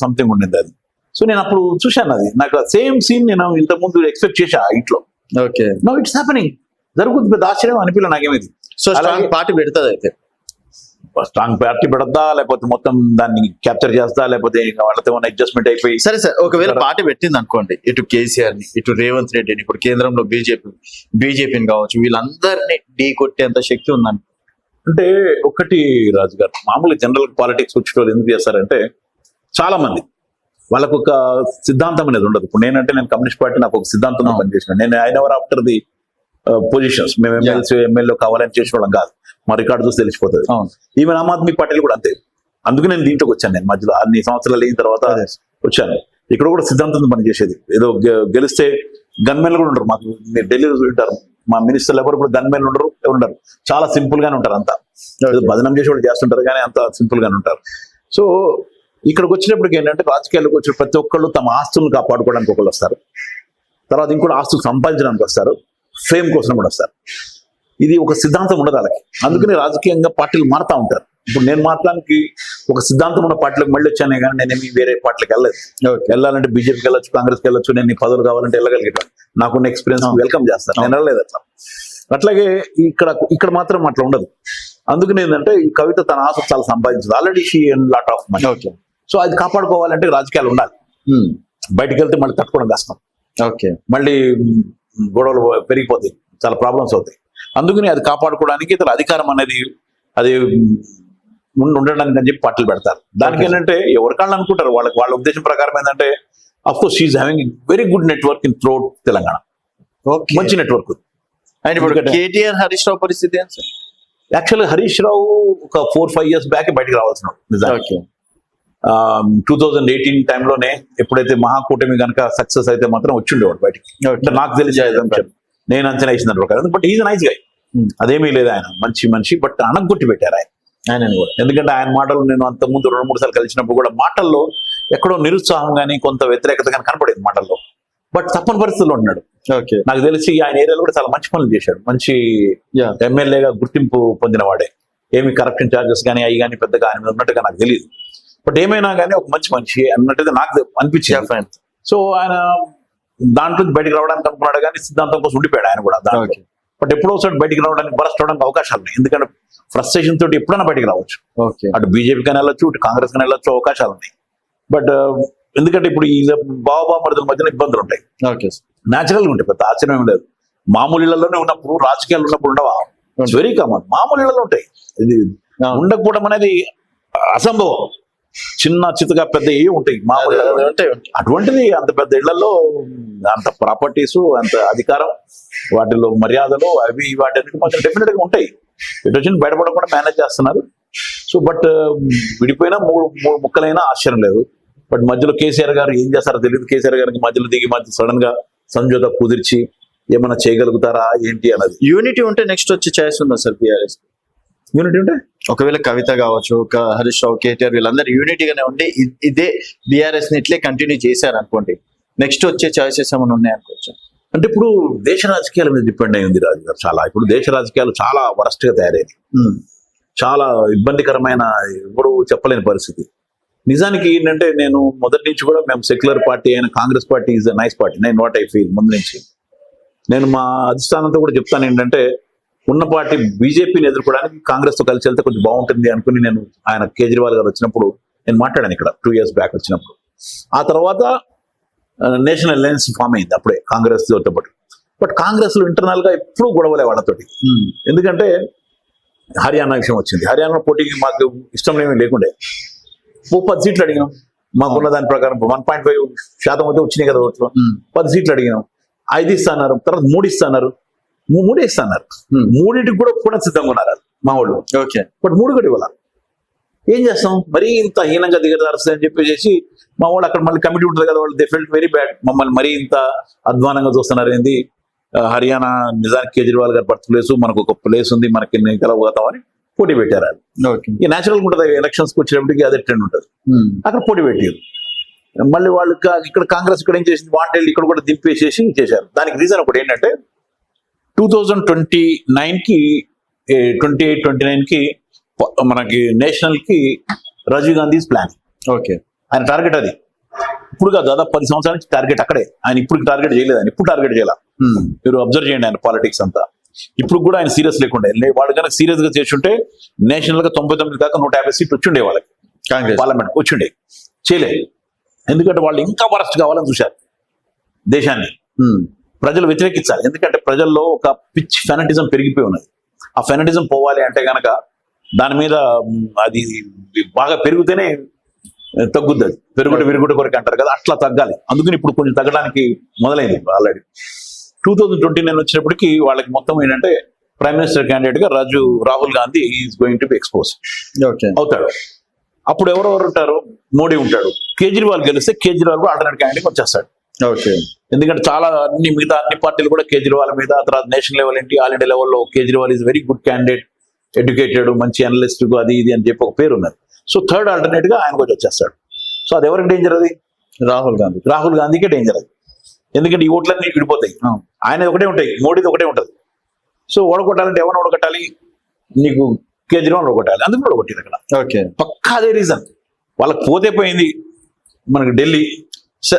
సంథింగ్ ఉండింది అది. సో నేను అప్పుడు చూశాను అది, నాకు సేమ్ సీన్ నేను ఇంత ముందు ఎక్స్పెక్ట్ చేశా ఇంట్లో. ఓకే, నో ఇట్స్ హ్యాపెనింగ్, జరుగుతుంది. పెద్ద ఆశ్చర్యం అనిపించలే నాకేమిది. సో స్ట్రాంగ్ పార్టీ పెడుతుంది అయితే, స్ట్రాంగ్ పార్టీ పెడతా, లేకపోతే మొత్తం దాన్ని క్యాప్చర్ చేస్తా, లేకపోతే వాళ్ళతో ఏమైనా అడ్జస్ట్మెంట్ అయిపోయి. సరే సార్, ఒకవేళ పార్టీ పెట్టింది అనుకోండి, ఇటు కేసీఆర్ ని, ఇటు రేవంత్ రెడ్డిని, ఇప్పుడు కేంద్రంలో బీజేపీని కావచ్చు, వీళ్ళందరినీ ఢీ కొట్టేంత శక్తి ఉందని. అంటే ఒకటి రాజు గారు, మామూలుగా జనరల్ పాలిటిక్స్ వచ్చే వాళ్ళు ఎందుకు చేస్తారంటే, చాలా మంది వాళ్ళకు ఒక సిద్ధాంతం అనేది ఉండదు. ఇప్పుడు నేనంటే నేను కమ్యూనిస్ట్ పార్టీ, నాకు ఒక సిద్ధాంతంలో పనిచేసిన, నేను ఐ ఆఫ్టర్ ది పొజిషన్స్, మేము ఎమ్మెల్యే కావాలని చేసిన వాళ్ళం కాదు, మా రికార్డు చూసి తెలిసిపోతుంది. ఈవెన్ ఆమ్ ఆద్మీ పార్టీలు కూడా అంతే. అందుకు నేను దీంట్లోకి వచ్చాను. నేను మధ్యలో అన్ని సంవత్సరాలు అయిన తర్వాత వచ్చాను. ఇక్కడ కూడా సిద్ధాంతంతో పనిచేసేది. ఏదో గెలిస్తే గన్మెన్లు కూడా ఉండరు. మాకు మీరు ఢిల్లీలో ఉంటారు, మా మినిస్టర్లు ఎవరు కూడా గన్మెన్లు ఉండరు, చాలా సింపుల్ గానే ఉంటారు. అంతా బదనం చేసి వాళ్ళు చేస్తుంటారు, కానీ అంత సింపుల్ గానే ఉంటారు. సో ఇక్కడికి వచ్చినప్పటికి ఏంటంటే, రాజకీయాలకు వచ్చిన ప్రతి ఒక్కళ్ళు తమ ఆస్తులను కాపాడుకోవడానికి ఒకళ్ళు వస్తారు, తర్వాత ఇంకోటి ఆస్తులు సంపాదించడానికి వస్తారు, ఫేమ్ కోసం కూడా వస్తారు. ఇది ఒక సిద్ధాంతం ఉండదు వాళ్ళకి. అందుకని రాజకీయంగా పార్టీలు మారుతూ ఉంటారు. ఇప్పుడు నేను మారడానికి ఒక సిద్ధాంతం ఉన్న పార్టీలకు మళ్ళీ వచ్చానే కానీ నేనేమి వేరే పార్టీలకు వెళ్ళలేదు. వెళ్ళాలంటే బీజేపీకి వెళ్ళొచ్చు, కాంగ్రెస్కి వెళ్ళొచ్చు, నేను ఈ పదవులు కావాలంటే వెళ్ళగలిగాను. నాకున్న ఎక్స్పీరియన్స్ వెల్కమ్ చేస్తాను, నేను వెళ్ళలేదు అట్లా. అట్లాగే ఇక్కడ మాత్రం అట్లా ఉండదు. అందుకని ఏంటంటే, ఈ కవిత తన ఆశ చాలా సంపాదించింది already, she earn lot of money. So అది కాపాడుకోవాలంటే రాజకీయాలు ఉండాలి. బయటకు వెళ్తే మళ్ళీ తట్టుకోవడం కష్టం. ఓకే, మళ్ళీ గొడవలు పెరిగిపోతాయి, చాలా ప్రాబ్లమ్స్ అవుతాయి. అందుకని అది కాపాడుకోవడానికి ఇతర అధికారం అనేది అది ఉండడానికి అని చెప్పి పార్టీలు పెడతారు. దానికి ఏంటంటే ఎవరికాళ్ళు అనుకుంటారు, వాళ్ళ ఉద్దేశం ప్రకారం ఏంటంటే, of course she is having very good network in throughout Telangana, మంచి నెట్వర్క్. అండ్ ఇప్పుడు కేటీఆర్ హరీష్ రావు పరిస్థితి ఏంటి సార్? యాక్చువల్గా హరీష్ రావు ఒక 4-5 years బ్యాక్ బయటకు రావాల్సిన నిజానికి. 2018 టైంలోనే ఎప్పుడైతే మహాకూటమి కనుక సక్సెస్ అయితే మాత్రం వచ్చిండేవాడు బయటికి. అంటే నాకు తెలిసి నేను అంచనా వేసిన ప్రకారం. బట్ ఈజ్ నైస్ గై, అదేమీ లేదు. ఆయన మంచి మనిషి, బట్ అనగొట్టి పెట్టారు ఆయన కూడా. ఎందుకంటే ఆయన మాటలు నేను అంత ముందు 2-3 సార్లు కలిసినప్పుడు కూడా మాటల్లో ఎక్కడో నిరుత్సాహం కానీ కొంత వ్యతిరేకత కానీ కనపడేది మాటల్లో. బట్ తప్పని పరిస్థితుల్లో ఉన్నాడు. నాకు తెలిసి ఆయన ఏరియాలో కూడా చాలా మంచి పనులు చేశాడు. మంచి ఎమ్మెల్యేగా గుర్తింపు పొందిన వాడే. ఏమి కరప్షన్ ఛార్జెస్ కానీ అవి కానీ పెద్దగా ఆయన మీద ఉన్నట్టుగా నాకు తెలియదు. బట్ ఏమైనా కానీ ఒక మంచి మనిషి అన్నట్టుగా నాకు అనిపించింది. సో ఆయన దాంట్లో బయటికి రావడానికి అనుకున్నాడు, కానీ సిద్ధాంతం కోసం ఉండిపోయాడు ఆయన కూడా దాంట్లో. బట్ ఎప్పుడో ఒకసారి బయటికి రావడానికి, బరస్ట్ అవడానికి అవకాశాలు ఉన్నాయి. ఎందుకంటే ఫ్రస్ట్రేషన్ తోటి ఎప్పుడైనా బయటికి రావచ్చు. అటు బీజేపీ కానీ వెళ్ళొచ్చు, ఇటు కాంగ్రెస్ కానీ వెళ్ళొచ్చు, అవకాశాలు ఉన్నాయి. బట్ ఎందుకంటే ఇప్పుడు ఈ బావబామరుదుల మధ్యన ఇబ్బందులు ఉంటాయి, న్యాచురల్ గా ఉంటాయి, పెద్ద ఆశ్చర్యం ఏం లేదు. మామూలు ఇళ్లలోనే ఉన్నప్పుడు, రాజకీయాలు ఉన్నప్పుడు ఉండవా? Very common. మామూలు ఇళ్లలో ఉంటాయి, ఇది ఉండకపోవడం అనేది అసంభవం. చిన్న చిత్తగా పెద్ద ఏ ఉంటాయి మామూలు ఉంటాయి. అటువంటిది అంత పెద్ద ఇళ్లలో అంత ప్రాపర్టీస్, అంత అధికారం, వాటిలో మర్యాదలు, అవి వాటి మాత్రం డెఫినెట్ గా ఉంటాయి. ఇటు వచ్చి బయటపడకుండా మేనేజ్ చేస్తున్నారు. సో బట్ విడిపోయినా మూడు ముక్కలైనా ఆశ్చర్యం లేదు. బట్ మధ్యలో కేసీఆర్ గారు ఏం చేస్తారో తెలియదు. కేసీఆర్ గారికి మధ్యలో దిగి సడన్ గా సంజోత కుదిర్చి ఏమైనా చేయగలుగుతారా ఏంటి అన్నది. యూనిటీ ఉంటే నెక్స్ట్ వచ్చి ఛాయిస్ ఉందా సార్ బీఆర్ఎస్? యూనిటీ ఉంటే ఒకవేళ కవిత కావచ్చు, హరీష్ రావు, కేటీఆర్ వీళ్ళందరూ యూనిటీగానే ఉండి ఇదే బీఆర్ఎస్ ని ఇట్లే కంటిన్యూ చేశారు అనుకోండి, నెక్స్ట్ వచ్చే ఛాయిసెస్ ఏమైనా ఉన్నాయనుకోవచ్చు? అంటే ఇప్పుడు దేశ రాజకీయాల మీద డిపెండ్ అయింది రాజు గారు. చాలా ఇప్పుడు దేశ రాజకీయాలు చాలా వరస్ట్ గా తయారైంది. చాలా ఇబ్బందికరమైన, ఎవరు చెప్పలేని పరిస్థితి. నిజానికి ఏంటంటే, నేను మొదటి నుంచి కూడా మేము సెక్యులర్ పార్టీ అయిన Congress party is a nice party. నేను వాట్ ఐ ఫీల్ ముందు నుంచి నేను మా అధిష్టానంతో కూడా చెప్తాను ఏంటంటే, ఉన్న పార్టీ బీజేపీని ఎదుర్కోవడానికి కాంగ్రెస్ తో కలిసి వెళ్తే కొంచెం బాగుంటుంది అనుకుని నేను ఆయన కేజ్రీవాల్ గారు వచ్చినప్పుడు నేను మాట్లాడాను ఇక్కడ 2 years బ్యాక్ వచ్చినప్పుడు. ఆ తర్వాత నేషనల్ అలయన్స్ ఫామ్ అయింది అప్పుడే కాంగ్రెస్ తో పాటు. బట్ కాంగ్రెస్ లో ఇంటర్నల్ గా ఎప్పుడూ గొడవలే వాళ్ళతోటి. ఎందుకంటే హర్యానా విషయం వచ్చింది. హర్యానా పోటీకి మాకు ఇష్టం ఏమీ లేకుండే. 10 సీట్లు అడిగినాం. మాకున్న దాని ప్రకారం 1.5% అయితే వచ్చినాయి కదా ఓట్లు. 10 సీట్లు అడిగినాం. 5 ఇస్తున్నారు, తర్వాత 3 ఇస్తున్నారు, 3 ఇస్తున్నారు. 3టికి కూడా సిద్ధంగా ఉన్నారు మా వాళ్ళు. బట్ 3 కూడా ఇవ్వాల. ఏం చేస్తాం, మరీ ఇంత హీనంగా దిగజారుస్తుంది అని చెప్పేసి మా వాళ్ళు అక్కడ మళ్ళీ కమిటీ ఉంటుంది కదా, వాళ్ళు దే ఫెల్ట్ వెరీ బ్యాడ్. మమ్మల్ని మరీ ఇంత అధ్వానంగా చూస్తున్నారు ఏంది. హర్యానా నిజానికి కేజ్రీవాల్ గారి బర్త్ ప్లేస్, మనకు ఒక ప్లేస్ ఉంది, మనకి కలవగతామని పోటీ పెట్టారు. ఈ న్యాచురల్ గా ఉంటుంది, ఎలక్షన్స్ కి వచ్చినప్పటికీ అదే ట్రెండ్ ఉంటుంది. అక్కడ పోటీ పెట్టారు. మళ్ళీ వాళ్ళు ఇక్కడ కాంగ్రెస్ ఇక్కడ ఏం చేసింది, వాంటెళ్ళి ఇక్కడ కూడా దింపేసేసి చేశారు. దానికి రీజన్ ఒకటి ఏంటంటే, 2029కి 28-29కి మనకి నేషనల్ కి రాజీవ్ గాంధీ ప్లాన్. ఓకే. ఆయన టార్గెట్ అది. ఇప్పుడు దాదాపు 10 సంవత్సరాల నుంచి టార్గెట్ అక్కడే. ఆయన ఇప్పుడు టార్గెట్ చేయలేదు, ఆయన ఇప్పుడు టార్గెట్ చేయాల. మీరు అబ్జర్వ్ చేయండి ఆయన పాలిటిక్స్ అంతా. ఇప్పుడు కూడా ఆయన సీరియస్ లేకుండా వాడు కనుక సీరియస్ గా చేస్తుంటే నేషనల్ గా 99 దాకా 150 సీట్లు వచ్చిండే వాళ్ళకి కాంగ్రెస్ పార్లమెంట్ వచ్చిండే. చేయలేదు, ఎందుకంటే వాళ్ళు ఇంకా వరస్ట్ కావాలని చూశారు దేశాన్ని. ప్రజలు వ్యతిరేకించాలి, ఎందుకంటే ప్రజల్లో ఒక పిచ్ ఫెనటిజం పెరిగిపోయి ఉన్నది. ఆ ఫెనటిజం పోవాలి అంటే గనక దాని మీద అది బాగా పెరిగితేనే తగ్గుద్ది. అది పెరుగుట విరుగుట కొరకు అంటారు కదా, అట్లా తగ్గాలి. అందుకని ఇప్పుడు కొంచెం తగ్గడానికి మొదలైంది ఆల్రెడీ. 2029 వచ్చినప్పటికీ వాళ్ళకి మొత్తం ఏంటంటే ప్రైమ్ మినిస్టర్ క్యాండిడేట్ గా Rahul Gandhi is going to be expose అవుతాడు. అప్పుడు ఎవరెవరు ఉంటారు? మోడీ ఉంటాడు. కేజ్రీవాల్ గెలిస్తే కేజ్రీవాల్ కూడా ఆల్టర్నేట్ క్యాండిడేట్ వచ్చేస్తాడు. ఓకే. ఎందుకంటే చాలా మిగతా అన్ని పార్టీలు కూడా కేజ్రీవాల్ మీద, తర్వాత నేషనల్ లెవెల్ ఏంటి ఆల్ ఇండియా లెవెల్లో Kejriwal is very good candidate, educated, మంచి అనలిస్ట్, అది ఇది అని చెప్పి ఒక పేరు ఉన్నది. సో థర్డ్ ఆల్టర్నేట్ గా ఆయన కూడా వచ్చేస్తాడు. సో అది ఎవరికి డేంజర్? అది రాహుల్ గాంధీకే డేంజర్ అది. ఎందుకంటే ఈ ఓట్లన్నీ విడిపోతాయి. ఆయన ఒకటే ఉంటాయి, మోడీది ఒకటే ఉంటుంది. సో ఓడగొట్టాలంటే ఎవరిని ఓడగొట్టాలి? నీకు కేజ్రీవాల్ ఓడగొట్టాలి, అందుకు కూడా ఓడగొట్టింది అక్కడ. ఓకే. పక్కా అదే రీజన్. వాళ్ళకి పోతే పోయింది మనకి ఢిల్లీ.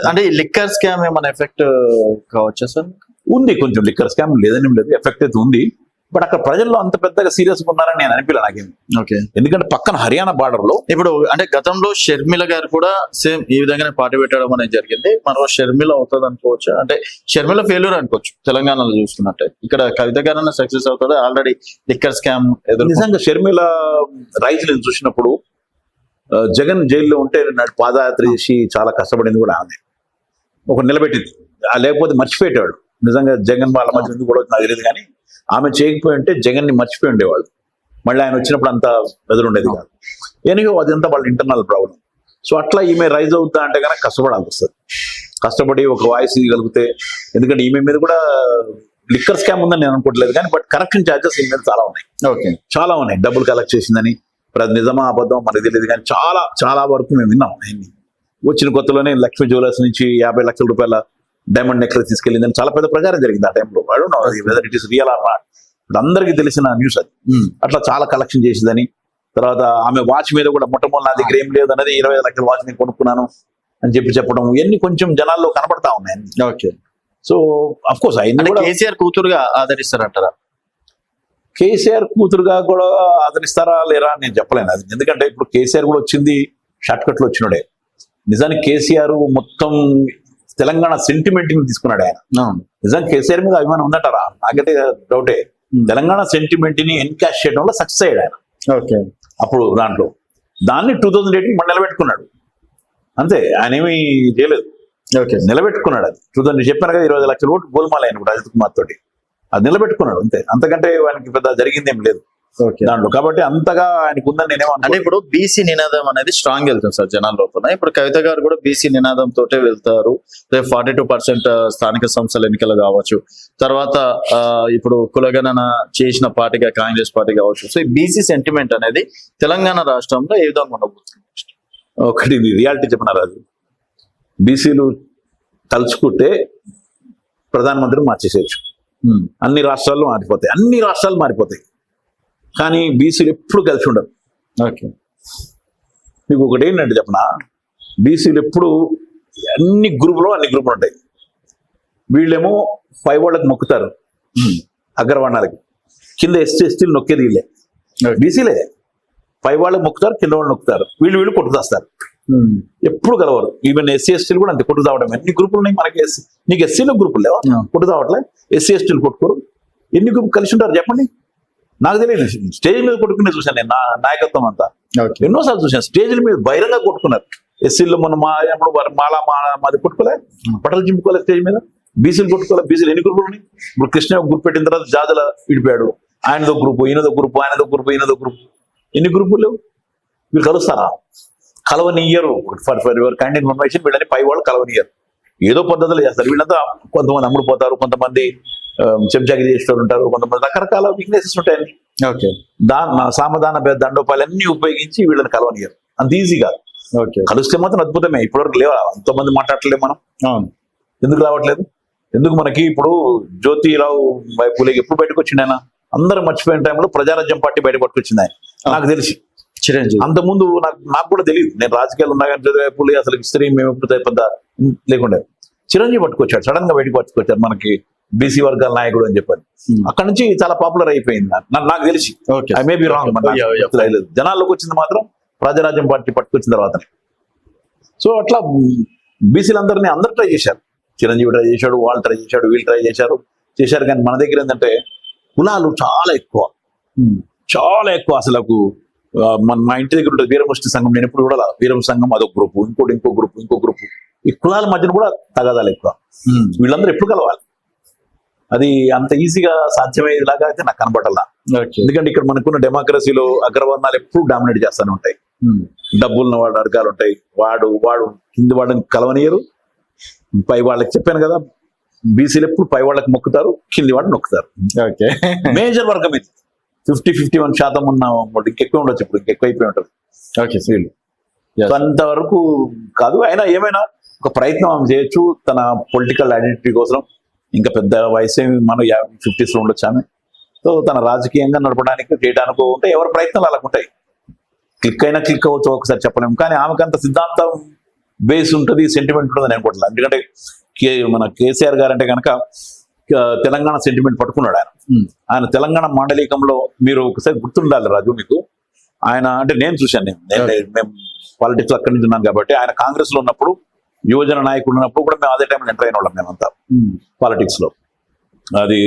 అంటే ఈ లిక్కర్ స్కామ్ ఏమైనా ఎఫెక్ట్ కావచ్చా సార్? ఉంది, కొంచెం లిక్కర్ స్కామ్ లేదని లేదు, ఎఫెక్ట్ అయితే ఉంది. బట్ అక్కడ ప్రజల్లో అంత పెద్దగా సీరియస్ గా ఉన్నారని నేను అనిపించలే నాకేం. ఓకే. ఎందుకంటే పక్కన హర్యానా బార్డర్ లో ఇప్పుడు అంటే గతంలో షర్మిల గారు కూడా సేమ్ ఈ విధంగానే పార్టీ పెట్టడం అనేది జరిగింది. మరో షర్మిల అవుతుంది అనుకోవచ్చు, అంటే షర్మిల ఫెయిల్యూర్ అనుకోవచ్చు తెలంగాణలో చూసుకున్నట్టే. ఇక్కడ కవిత గారు సక్సెస్ అవుతుంది. ఆల్రెడీ లిక్కర్ స్కామ్ నిజంగా షర్మిల రైజ్ నేను చూసినప్పుడు జగన్ జైల్లో ఉంటే పాదయాత్ర చేసి చాలా కష్టపడింది కూడా ఆమె. ఒక నిలబెట్టింది, లేకపోతే మర్చిపోయేవాడు. నిజంగా జగన్ వాళ్ళ మధ్య ఎందుకు కూడా నాకు తెలియదు, కానీ ఆమె చేయకపోయి ఉంటే జగన్ ని మర్చిపోయి ఉండేవాళ్ళు. మళ్ళీ ఆయన వచ్చినప్పుడు అంతా ఎదురుండేది కాదు. ఎనిగో అదంతా వాళ్ళ ఇంటర్నల్ ప్రాబ్లం. సో అట్లా ఈమె రైజ్ అవుతా అంటే కనుక కష్టపడాల్సి వస్తుంది. కష్టపడి ఒక వాయిస్ ఇవ్వగలిగితే, ఎందుకంటే ఈమె మీద కూడా లిక్కర్ స్కామ్ ఉందని నేను అనుకోవట్లేదు, కానీ బట్ కరప్షన్ ఛార్జెస్ ఈమె మీద చాలా ఉన్నాయి. ఓకే. చాలా ఉన్నాయి. డబ్బులు కలెక్ట్ చేసిందని, నిజమా అబద్ధం మనకు తెలియదు, కానీ చాలా చాలా వరకు మేము విన్నాం. వచ్చిన కొత్తలోనే లక్ష్మీ జ్యువెలర్స్ నుంచి 50 లక్షల రూపాయల డైమండ్ నెక్లెస్ తీసుకెళ్ళిందని చాలా పెద్ద ప్రచారం జరిగింది ఆ టైంలో. Whether it is real are not, ఇప్పుడు అందరికీ తెలిసిన న్యూస్ అది. అట్లా చాలా కలెక్షన్ చేసిందని. తర్వాత ఆమె వాచ్ మీద కూడా మొట్టమొదటి నా దగ్గర ఏం లేదు అనేది 25 లక్షల వాచ్ నేను కొనుక్కున్నాను అని చెప్పడం, ఇవన్నీ కొంచెం జనాల్లో కనబడతా ఉన్నాయి. ఓకే. సో అఫ్ కోర్స్ ఆయన కేసీఆర్ కూతురుగా ఆదరిస్తారంటారా? కేసీఆర్ కూతురుగా కూడా ఆదరిస్తారా లేరా నేను చెప్పలేను అది. ఎందుకంటే ఇప్పుడు కేసీఆర్ కూడా వచ్చింది షార్ట్ కట్ లో వచ్చినాడే. నిజానికి కేసీఆర్ మొత్తం తెలంగాణ సెంటిమెంట్ ని తీసుకున్నాడు ఆయన. నిజంగా కేసీఆర్ మీద అభిమానం ఉందంటారా? నాకైతే డౌటే. తెలంగాణ సెంటిమెంట్ ని ఎన్కాష్ చేయడంలో సక్సెస్ అయ్యాడు ఆయన. ఓకే. అప్పుడు దాన్ని 2008 మళ్ళీ నిలబెట్టుకున్నాడు అంతే. ఆయన ఏమీ చేయలేదు. ఓకే. నిలబెట్టుకున్నాడు అది. 2000 చెప్పాను కదా, 20 లక్షల ఓట్లు గోల్మాల ఆయన కూడా అజిత్ కుమార్ తోటి. అది నిలబెట్టుకున్నాడు అంతే, అంతకంటే ఆయనకి పెద్ద జరిగింది ఏం లేదు దాంట్లో. కాబట్టి అంతగా ఆయనకు ఉందని నేనేమో అంటే ఇప్పుడు బీసీ నినాదం అనేది స్ట్రాంగ్ వెళ్తుంది సార్ జనాల లోపల. ఇప్పుడు కవిత గారు కూడా బీసీ నినాదం తోటే వెళ్తారు. 42% స్థానిక సంస్థల ఎన్నికలు కావచ్చు, తర్వాత ఇప్పుడు కులగణన చేసిన పార్టీగా కాంగ్రెస్ పార్టీ కావచ్చు. సో ఈ బీసీ సెంటిమెంట్ అనేది తెలంగాణ రాష్ట్రంలో ఏ విధంగా ఉండబోతుంది? ఒకటి రియాలిటీ చెప్పినారు, అది బీసీలు తలుచుకుంటే ప్రధానమంత్రిని మార్చేసేయచ్చు. అన్ని రాష్ట్రాల్లో మారిపోతాయి, కానీ బీసీలు ఎప్పుడు కలిసి ఉండరు. ఓకే. మీకు ఒకటి ఏంటంటే చెప్పనా, బీసీలు ఎప్పుడు అన్ని గ్రూపులు ఉంటాయి. వీళ్ళేమో పై వాళ్ళకి మొక్కుతారు, అగ్రవర్ణాలకి. కింద ఎస్టీలు నొక్కేది వీళ్ళే, బీసీలే. పై వాళ్ళకి మొక్కుతారు, కింద వాళ్ళు నొక్కుతారు. వీళ్ళు కొట్టుదాస్తారు, ఎప్పుడు కలవరు. ఈవెన్ ఎస్సీ ఎస్టీలు కూడా అంతే కొట్టు తావడం. ఎన్ని గ్రూపులు ఉన్నాయి మనకి? నీకు ఎస్సీలో గ్రూపులు లేవా? కొట్టు తావట్లే. ఎస్సీ ఎస్టీలు కొట్టుకోరు. ఎన్ని గ్రూప్ కలిసి ఉంటారు చెప్పండి? నాకు తెలియదు. స్టేజ్ మీద కొట్టుకునే చూశాను నేను, నాయకత్వం అంతా ఎన్నోసార్లు చూశాను. స్టేజ్ల మీద బహిరంగ కొట్టుకున్నారు. ఎస్సీలో మనం మాది కొట్టుకోలే, బట్టలు చింపుకోలే స్టేజ్ మీద. బీసీలు కొట్టుకోలే. బీసీలు ఎన్ని గ్రూపులు ఉన్నాయి? ఇప్పుడు కృష్ణ గ్రూప్ పెట్టిన తర్వాత జాజల విడిపోయాడు. ఆయనదో గ్రూపు, ఈయనదో గ్రూపు, ఈయనదో గ్రూపు. ఎన్ని గ్రూపులు లేవు? వీళ్ళు కలుస్తారా? కలవనియ్యరు. ఫర్ యువర్ కైండ్ ఇన్ఫర్మేషన్, వీళ్ళని పై వాళ్ళు కలవనియ్యరు. ఏదో పద్ధతులు చేస్తారు వీళ్ళంతా. కొంతమంది అమ్ముడు పోతారు, కొంతమంది చెంచాగిరి చేసేవాళ్ళు ఉంటారు, కొంతమంది రకరకాల వీక్నెసెస్ ఉంటాయని. ఓకే. సామధాన దండోపాయాలు అన్ని ఉపయోగించి వీళ్ళని కలవనియ్యరు. అంత ఈజీగా. ఓకే. కలిస్తే మాత్రం అద్భుతమే. ఇప్పటివరకు లేవా? ఎంతోమంది మాట్లాడట్లేదు మనం. ఎందుకు రావట్లేదు? ఎందుకు మనకి ఇప్పుడు జ్యోతిరావు పూలే ఎప్పుడు బయటకు వచ్చిండు ఆయన, అందరూ మర్చిపోయిన టైంలో ప్రజారాజ్యం పార్టీ బయట పట్టుకొచ్చింది ఆయన, నాకు తెలిసి. చిరంజీవి అంత ముందు నాకు కూడా తెలియదు, నేను రాజకీయాలు ఉన్నా కానీ జ్యోతిరావు పూలే అసలు స్త్రీ మేము ఎప్పుడు పెద్ద లేకుండా చిరంజీవి పట్టుకొచ్చాడు, సడన్ గా బయటకు పట్టుకొచ్చారు మనకి బీసీ వర్గాల నాయకుడు అని చెప్పారు. అక్కడ నుంచి చాలా పాపులర్ అయిపోయింది నాకు తెలిసి. ఐ మే బి రాంగ్, జనాల్లోకి వచ్చింది మాత్రం ప్రజారాజ్యం పార్టీ పట్టుకొచ్చిన తర్వాత. సో అట్లా బీసీలందరినీ అందరూ ట్రై చేశారు, చిరంజీవి ట్రై చేశాడు, వాళ్ళు ట్రై చేశాడు, వీళ్ళు ట్రై చేశారు. కానీ మన దగ్గర ఏంటంటే కులాలు చాలా ఎక్కువ అసలు. మా ఇంటి దగ్గర ఉంటుంది వీరముష్టి సంఘం, నేను ఎప్పుడు కూడా వీరం సంఘం అదొక గ్రూపు, ఇంకో గ్రూపు. ఈ కులాల మధ్యన కూడా తగాదాలు ఎక్కువ. వీళ్ళందరూ ఎప్పుడు కలవాలి, అది అంత ఈజీగా సాధ్యమయ్యేలాగా అయితే నాకు కనబడాల. ఎందుకంటే ఇక్కడ మనకున్న డెమోక్రసీలో అగ్రవర్ణాలు ఎప్పుడు డామినేట్ చేస్తూనే ఉంటాయి. డబ్బులున్న వాడు వర్గాలు ఉంటాయి, వాడు కింది వాళ్ళని కలవనీయరు, పై వాళ్ళకి చెప్పాను కదా, బీసీలు ఎప్పుడు పై వాళ్ళకి మొక్కుతారు, కింది వాడిని నొక్కుతారు. మేజర్ వర్గం ఇది 51% ఉన్న ఇంకెక్కువ ఉండొచ్చు, ఇప్పుడు ఇంకెక్కువ అయిపోయి ఉంటుంది. వీళ్ళు అంతవరకు కాదు, అయినా ఏమైనా ఒక ప్రయత్నం ఆమె చేయొచ్చు తన పొలిటికల్ ఐడెంటిటీ కోసం. ఇంకా పెద్ద వయసు మనం 50s లో ఉండొచ్చు ఆమె. సో తన రాజకీయంగా నడపడానికి చేయడానికి ఉంటే ఎవరి ప్రయత్నాలు అలాగ ఉంటాయి. క్లిక్ అయినా క్లిక్ అవ్వచ్చు, ఒకసారి చెప్పలేము. కానీ ఆమెకు అంత సిద్ధాంతం బేస్ ఉంటుంది, సెంటిమెంట్ ఉంటుంది అని అనుకుంటున్నాను. ఎందుకంటే మన కేసీఆర్ గారు అంటే కనుక తెలంగాణ సెంటిమెంట్ పట్టుకున్నాడు ఆయన తెలంగాణ మాండలికంలో. మీరు ఒకసారి గుర్తుండాలి రాజు మీకు, ఆయన అంటే నేను చూశాను, మేము పాలిటిక్స్ అక్కడి నుంచి ఉన్నాను కాబట్టి. ఆయన కాంగ్రెస్ లో ఉన్నప్పుడు, యువజన నాయకుడు ఉన్నప్పుడు కూడా మేము అదే టైంలో ఎంటర్ అయిన వాళ్ళం మేమంతా పాలిటిక్స్ లో. అది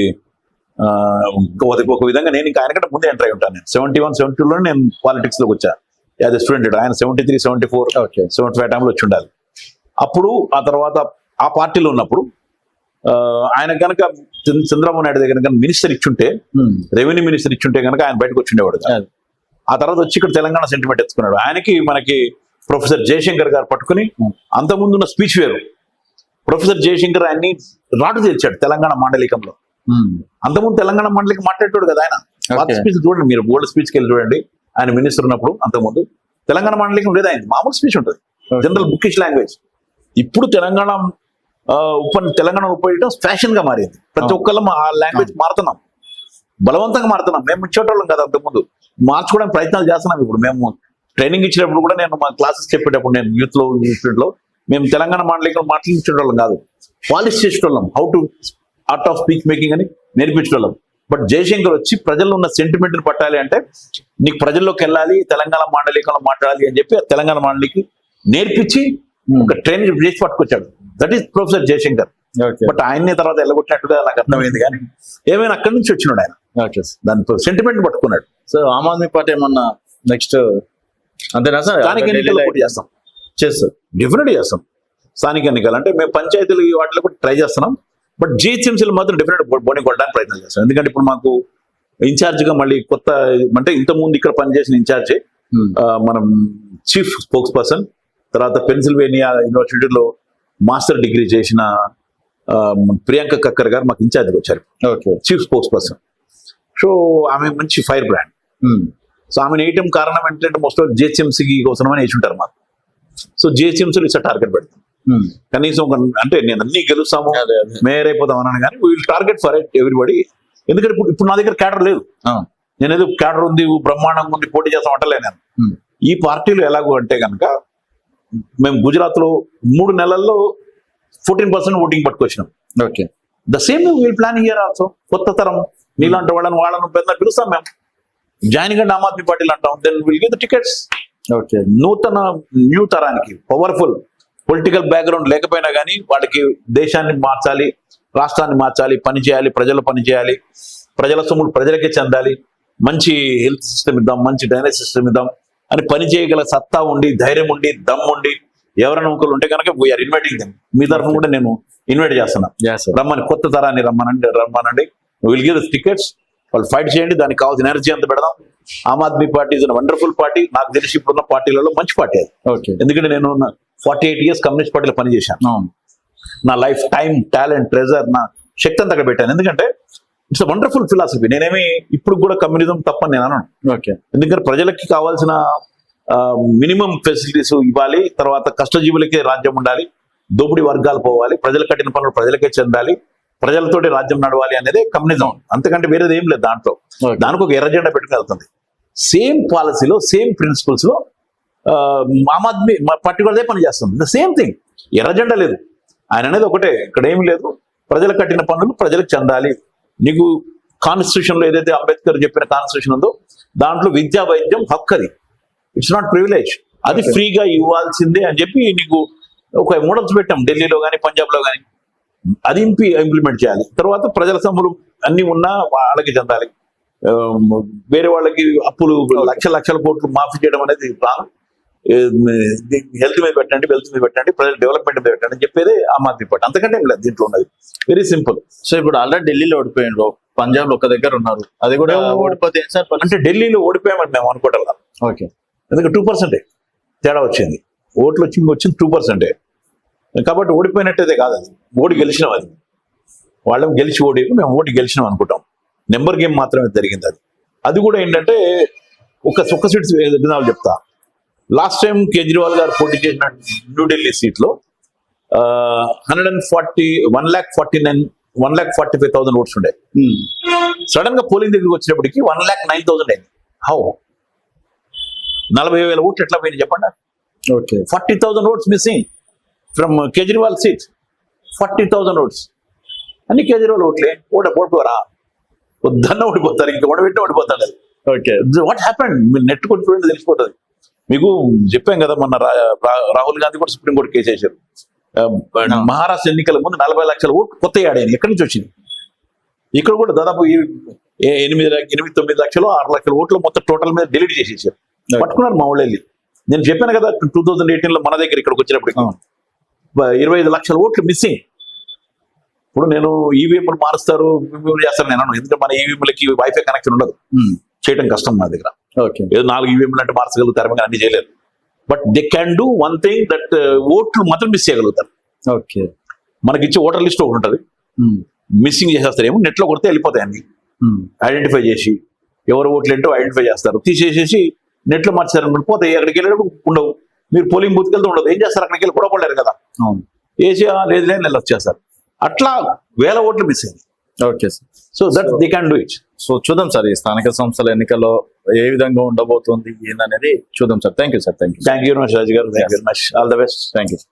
ఒక విధంగా నేను ఇంకా ఆయనకంటే ముందే ఎంటర్ అయి ఉంటాను. నేను 71, 72లో నేను పాలిటిక్స్ లోకి వచ్చాను యాజ్ ఎ స్టూడెంట్. ఆయన 73, 74, 75 టైంలో వచ్చి ఉండాలి. అప్పుడు ఆ తర్వాత ఆ పార్టీలో ఉన్నప్పుడు ఆయన కనుక చంద్రబాబు నాయుడు దగ్గర కనుక మినిస్టర్ ఇచ్చుంటే, రెవెన్యూ మినిస్టర్ ఇచ్చుంటే కనుక ఆయన బయటకు వచ్చిండేవాడు. ఆ తర్వాత వచ్చి ఇక్కడ తెలంగాణ సెంటిమెంట్ ఎత్తుకున్నాడు. ఆయనకి మనకి ప్రొఫెసర్ జయశంకర్ గారు పట్టుకుని, అంతకుముందు ఉన్న స్పీచ్ వేరు. ప్రొఫెసర్ జయశంకర్ ఆయన్ని రాటు తెచ్చాడు తెలంగాణ మాండలికంలో. అంతకుముందు తెలంగాణ మండలికి మాట్లాడేవాడు కదా ఆయన. స్పీచ్ చూడండి మీరు, ఓల్డ్ స్పీచ్కి వెళ్ళి చూడండి, ఆయన మినిస్టర్ ఉన్నప్పుడు. అంతకుముందు తెలంగాణ మండలికం లేదు, ఆయన మామూలు స్పీచ్ ఉంటుంది, జనరల్ బుకిష్ లాంగ్వేజ్. ఇప్పుడు తెలంగాణ ఉపయోగించడం ఫ్యాషన్ గా మారింది. ప్రతి ఒక్కళ్ళం ఆ లాంగ్వేజ్ మారుతున్నాం, బలవంతంగా మారుతున్నాం. మేము ఇచ్చేటోళ్ళం కదా అంతకుముందు, మార్చుకోవడానికి ప్రయత్నాలు చేస్తున్నాం. ఇప్పుడు మేము ట్రైనింగ్ ఇచ్చినప్పుడు కూడా, నేను మా క్లాసెస్ చెప్పేటప్పుడు, నేను యూత్ లో ఇన్స్టిట్యూట్ లో మేము తెలంగాణ మండలికం మాట్లాడించేటోళ్ళం కాదు, పాలిష్ చేసేటోళ్ళం. How to art of speech making అని నేర్పించేటోళ్ళం. బట్ జయశంకర్ వచ్చి ప్రజల్లో ఉన్న సెంటిమెంట్ ని పట్టాలి అంటే, నీకు ప్రజల్లోకి వెళ్ళాలి, తెలంగాణ మాండలికంలో మాట్లాడాలి అని చెప్పి తెలంగాణ మండలికి నేర్పించి ఒక ట్రైనింగ్ చేసి పట్టుకొచ్చాడు. That is professor Jayashankar. But ఆయన్ని తర్వాత వెళ్ళగొట్టినట్టుగా నాకు అర్థమైంది. కానీ ఏమైనా అక్కడి నుంచి వచ్చినాడు ఆయన, దాని సెంటిమెంట్ పట్టుకున్నాడు. సో ఆమ్ ఆద్మీ పార్టీ ఏమన్నా నెక్స్ట్ అంతేనా సార్? స్థానిక ఎన్నికల్లో పోటీ చేస్తాం, డెఫినెట్ చేస్తాం. స్థానిక ఎన్నికలు అంటే మేము పంచాయతీలు వాటిలో కూడా ట్రై చేస్తున్నాం. బట్ జిహెచ్ఎంసీలు మాత్రం డెఫినెట్ బోని కొట్టడానికి ప్రయత్నం చేస్తాం. ఎందుకంటే ఇప్పుడు మాకు ఇన్ఛార్జ్ గా మళ్ళీ కొత్త, అంటే ఇంతకుముందు ఇక్కడ పనిచేసిన ఇన్ఛార్జే మనం చీఫ్ స్పోక్స్ పర్సన్, తర్వాత పెన్సిల్వేనియా యూనివర్సిటీలో మాస్టర్ డిగ్రీ చేసిన ప్రియాంక కక్కర్ గారు మాకు ఇన్ఛార్జ్గా వచ్చారు, చీఫ్ స్పోక్స్ పర్సన్. సో ఆమె మంచి ఫైర్ బ్రాండ్. సో ఆమెను వేయటం కారణం ఏంటంటే మోస్ట్ ఆఫ్ జిహెచ్ఎంసీకి కోసమని వేసి ఉంటారు మాకు. సో జిహెచ్ఎంసీలో ఇట్లా టార్గెట్ పెడతాం. కనీసం అంటే నేను అన్ని గెలుస్తాము, మేయర్ అయిపోతాం అన్నాను, కానీ వీల్ టార్గెట్ ఫర్ ఎవ్రీబడి. ఎందుకంటే ఇప్పుడు నా దగ్గర క్యాడర్ లేదు. నేను ఏదో క్యాడర్ ఉంది, బ్రహ్మాండంగా ఉంది, పోటీ చేస్తాం అంటలే నేను. ఈ పార్టీలో ఎలాగో అంటే కనుక, మేము గుజరాత్ లో 3 నెలల్లో 14% ఓటింగ్ పట్టుకొచ్చినాం. The same will plan here also. కొత్త తరం నీలాంటి వాళ్ళని పెద్ద పిలుస్తాం మేము, జాయిన్ కండి ఆమ్ ఆద్మీ పార్టీలు అంటాం. Then will give the tickets. New తరానికి పవర్ఫుల్ పొలిటికల్ బ్యాక్గ్రౌండ్ లేకపోయినా కానీ వాళ్ళకి దేశాన్ని మార్చాలి, రాష్ట్రాన్ని మార్చాలి, పని చేయాలి, ప్రజలు పని చేయాలి, ప్రజల సొమ్ములు ప్రజలకే చెందాలి, మంచి హెల్త్ సిస్టమ్ ఇద్దాం, మంచి డ్రైనేజ్ సిస్టమ్ ఇద్దాం అని పని చేయగల సత్తా ఉండి, ధైర్యం ఉండి, దమ్ ఉండి ఎవరైనా ఒకరు ఉంటే కనుక వీఆర్ ఇన్వైటింగ్ దెమ్. మీ తరఫున కూడా నేను ఇన్వైట్ చేస్తున్నా, రమ్మని, కొత్త తరాన్ని రమ్మనండి. విల్ గివ్ ద టికెట్స్, వాళ్ళు ఫైట్ చేయండి, దానికి కావాల్సిన ఎనర్జీ అంత పెడదాం. Aam Aadmi Party is wonderful party. నాకు తెలిసి ఇప్పుడున్న పార్టీలలో మంచి పార్టీ అది. ఎందుకంటే నేను 48 years కమ్యూనిస్ట్ పార్టీలో పనిచేశాను. నా లైఫ్, టైం, టాలెంట్, ట్రెజర్, నా శక్తి అంతా అక్కడ పెట్టాను. ఎందుకంటే ఇట్స్ వండర్ఫుల్ ఫిలాసఫీ. నేనేమి ఇప్పుడు కూడా కమ్యూనిజం తప్పని నేను అన్నాను. ఎందుకంటే ప్రజలకి కావాల్సిన మినిమం ఫెసిలిటీస్ ఇవ్వాలి, తర్వాత కష్టజీవులకే రాజ్యం ఉండాలి, దోపిడీ వర్గాలు పోవాలి, ప్రజలు కట్టిన పనులు ప్రజలకే చెందాలి, ప్రజలతోటి రాజ్యం నడవాలి అనేది కమ్యూనిజం, అంతకంటే వేరేది ఏం లేదు దాంట్లో. Okay. దానికి ఒక ఎర్ర జెండా పెట్టుకుని వెళ్తుంది. సేమ్ పాలసీలో సేమ్ ప్రిన్సిపల్స్ లో ఆమ్ ఆద్మీ పార్టీ కూడా అదే పని చేస్తుంది. ద సేమ్ థింగ్, ఎర్ర జెండా లేదు. ఆయన అనేది ఒకటే, ఇక్కడ ఏమి లేదు, ప్రజలకు కట్టిన పన్నులు ప్రజలకు చెందాలి. నీకు కాన్స్టిట్యూషన్ లో ఏదైతే అంబేద్కర్ చెప్పిన కాన్స్టిట్యూషన్ ఉందో దాంట్లో విద్యా వైద్యం హక్కు, అది ఇట్స్ నాట్ ప్రివిలేజ్, అది Okay. ఫ్రీగా ఇవ్వాల్సిందే అని చెప్పి నీకు ఒక మోడల్స్ పెట్టాం ఢిల్లీలో కానీ పంజాబ్ లో కానీ. అది ఇంప్లిమెంట్ చేయాలి. తర్వాత ప్రజల సొమ్ములు అన్ని ఉన్నా వాళ్ళకి చెందాలి. ఆ, వేరే వాళ్ళకి అప్పులు లక్షల కోట్లు మాఫీ చేయడం అనేది రాంగ్. హెల్త్ మీద పెట్టండి, వెల్త్ మీద పెట్టండి, ప్రజల డెవలప్మెంట్ మీద పెట్టండి అని చెప్పేది ఆమ్ ఆద్మీ పార్టీ, అంతకంటే ఏం లేదు దీంట్లో ఉన్నది. Very simple. సో ఇప్పుడు ఆల్రెడీ ఢిల్లీలో ఓడిపోయిండ్రు, పంజాబ్ లో ఒక దగ్గర ఉన్నారు, అది కూడా ఓడిపోతే ఏం సార్? అంటే ఢిల్లీలో ఓడిపోయామని మేము అనుకోవటం లేదు. ఓకే, ఎందుకంటే 2% తేడా వచ్చింది, ఓట్లు వచ్చింది 2%. కాబట్టి ఓడిపోయినట్టయితే కాదు, అది ఓడి గెలిచినాం. అది వాళ్ళం గెలిచి ఓడి, మేము ఓడి గెలిచినాం అనుకుంటాం. నెంబర్ గేమ్ మాత్రమే జరిగింది. అది కూడా ఏంటంటే ఒక్క సీట్ విధానాలు చెప్తా. లాస్ట్ టైం కేజ్రీవాల్ గారు పోటీ చేసిన న్యూఢిల్లీ సీట్లో 1,45,000 ఓట్స్ ఉండే. సడన్ గా పోలింగ్ దగ్గరికి వచ్చినప్పటికి 1,09,000 అయింది. హౌ? 40,000 ఓట్లు ఎట్లా పోయింది చెప్పండి. Okay, 40,000 votes missing from Kejriwal seat. 40,000 votes అన్ని కేజ్రీవాల్ ఓట్లే. ఓడిపోరా, వద్దన్న ఓడిపోతారు, ఇంకా ఓడబెట్టి ఓడిపోతారు. ఓకే. What happened? మీరు నెట్ కొట్టి చూడండి తెలిసిపోతుంది మీకు. చెప్పాం కదా మొన్న రాహుల్ గాంధీ కూడా సుప్రీంకోర్టు కేసు వేశారు. మహారాష్ట్ర ఎన్నికల ముందు 40 లక్షల ఓట్లు కొత్త ఆడాయని ఎక్కడి నుంచి వచ్చింది? ఇక్కడ కూడా దాదాపు 8-9 లక్షలు 6 లక్షల ఓట్లు మొత్తం టోటల్ మీద డిలీట్ చేసేసారు. పట్టుకున్నారు మా వాళ్ళు వెళ్ళి. నేను చెప్పాను కదా 2018 లో మన దగ్గర ఇక్కడికి వచ్చినప్పటికి 25 లక్షల ఓట్లు మిస్సింగ్. ఇప్పుడు నేను ఈవీఎంలు మారుస్తారు చేస్తారు నేను అన్నాను, ఎందుకంటే మన ఈవీఎంలకి వైఫై కనెక్షన్ ఉండదు, చేయడం కష్టం మా దగ్గర. ఓకే, ఏదో 4 ఈవీఎంలు అంటే మార్చగలుగుతారు, కానీ అన్ని చేయలేరు. But they can do one thing, that ఓట్లు మాత్రం మిస్ చేయగలుగుతారు. ఓకే. మనకి ఇచ్చే ఓటర్ లిస్ట్ ఒకటి ఉంటుంది, మిస్సింగ్ చేసేస్తారు. ఏమో నెట్లో కొడితే వెళ్ళిపోతాయి అన్ని, ఐడెంటిఫై చేసి ఎవరు ఓట్లు ఏంటో ఐడెంటిఫై చేస్తారు, తీసేసేసి నెట్లో మార్చారు పోతాయి. అక్కడికి వెళ్ళేటప్పుడు ఉండవు. మీరు పోలింగ్ బూత్కి వెళ్తే ఉండదు. ఏం చేస్తారు? అక్కడికి వెళ్ళి గొడవపడలేరు కదా, వేసి లేదు నెల వచ్చేస్తారు. అట్లా 1000 ఓట్లు మిస్ అయింది. Okay sir. So that they can do it. So చూద్దాం సార్, ఈ స్థానిక సంస్థల ఎన్నికల్లో ఏ విధంగా ఉండబోతుంది ఏందనేది చూద్దాం sir. Thank you sir. Thank you very much Raju garu. Thank you very much. All the best. Thank you.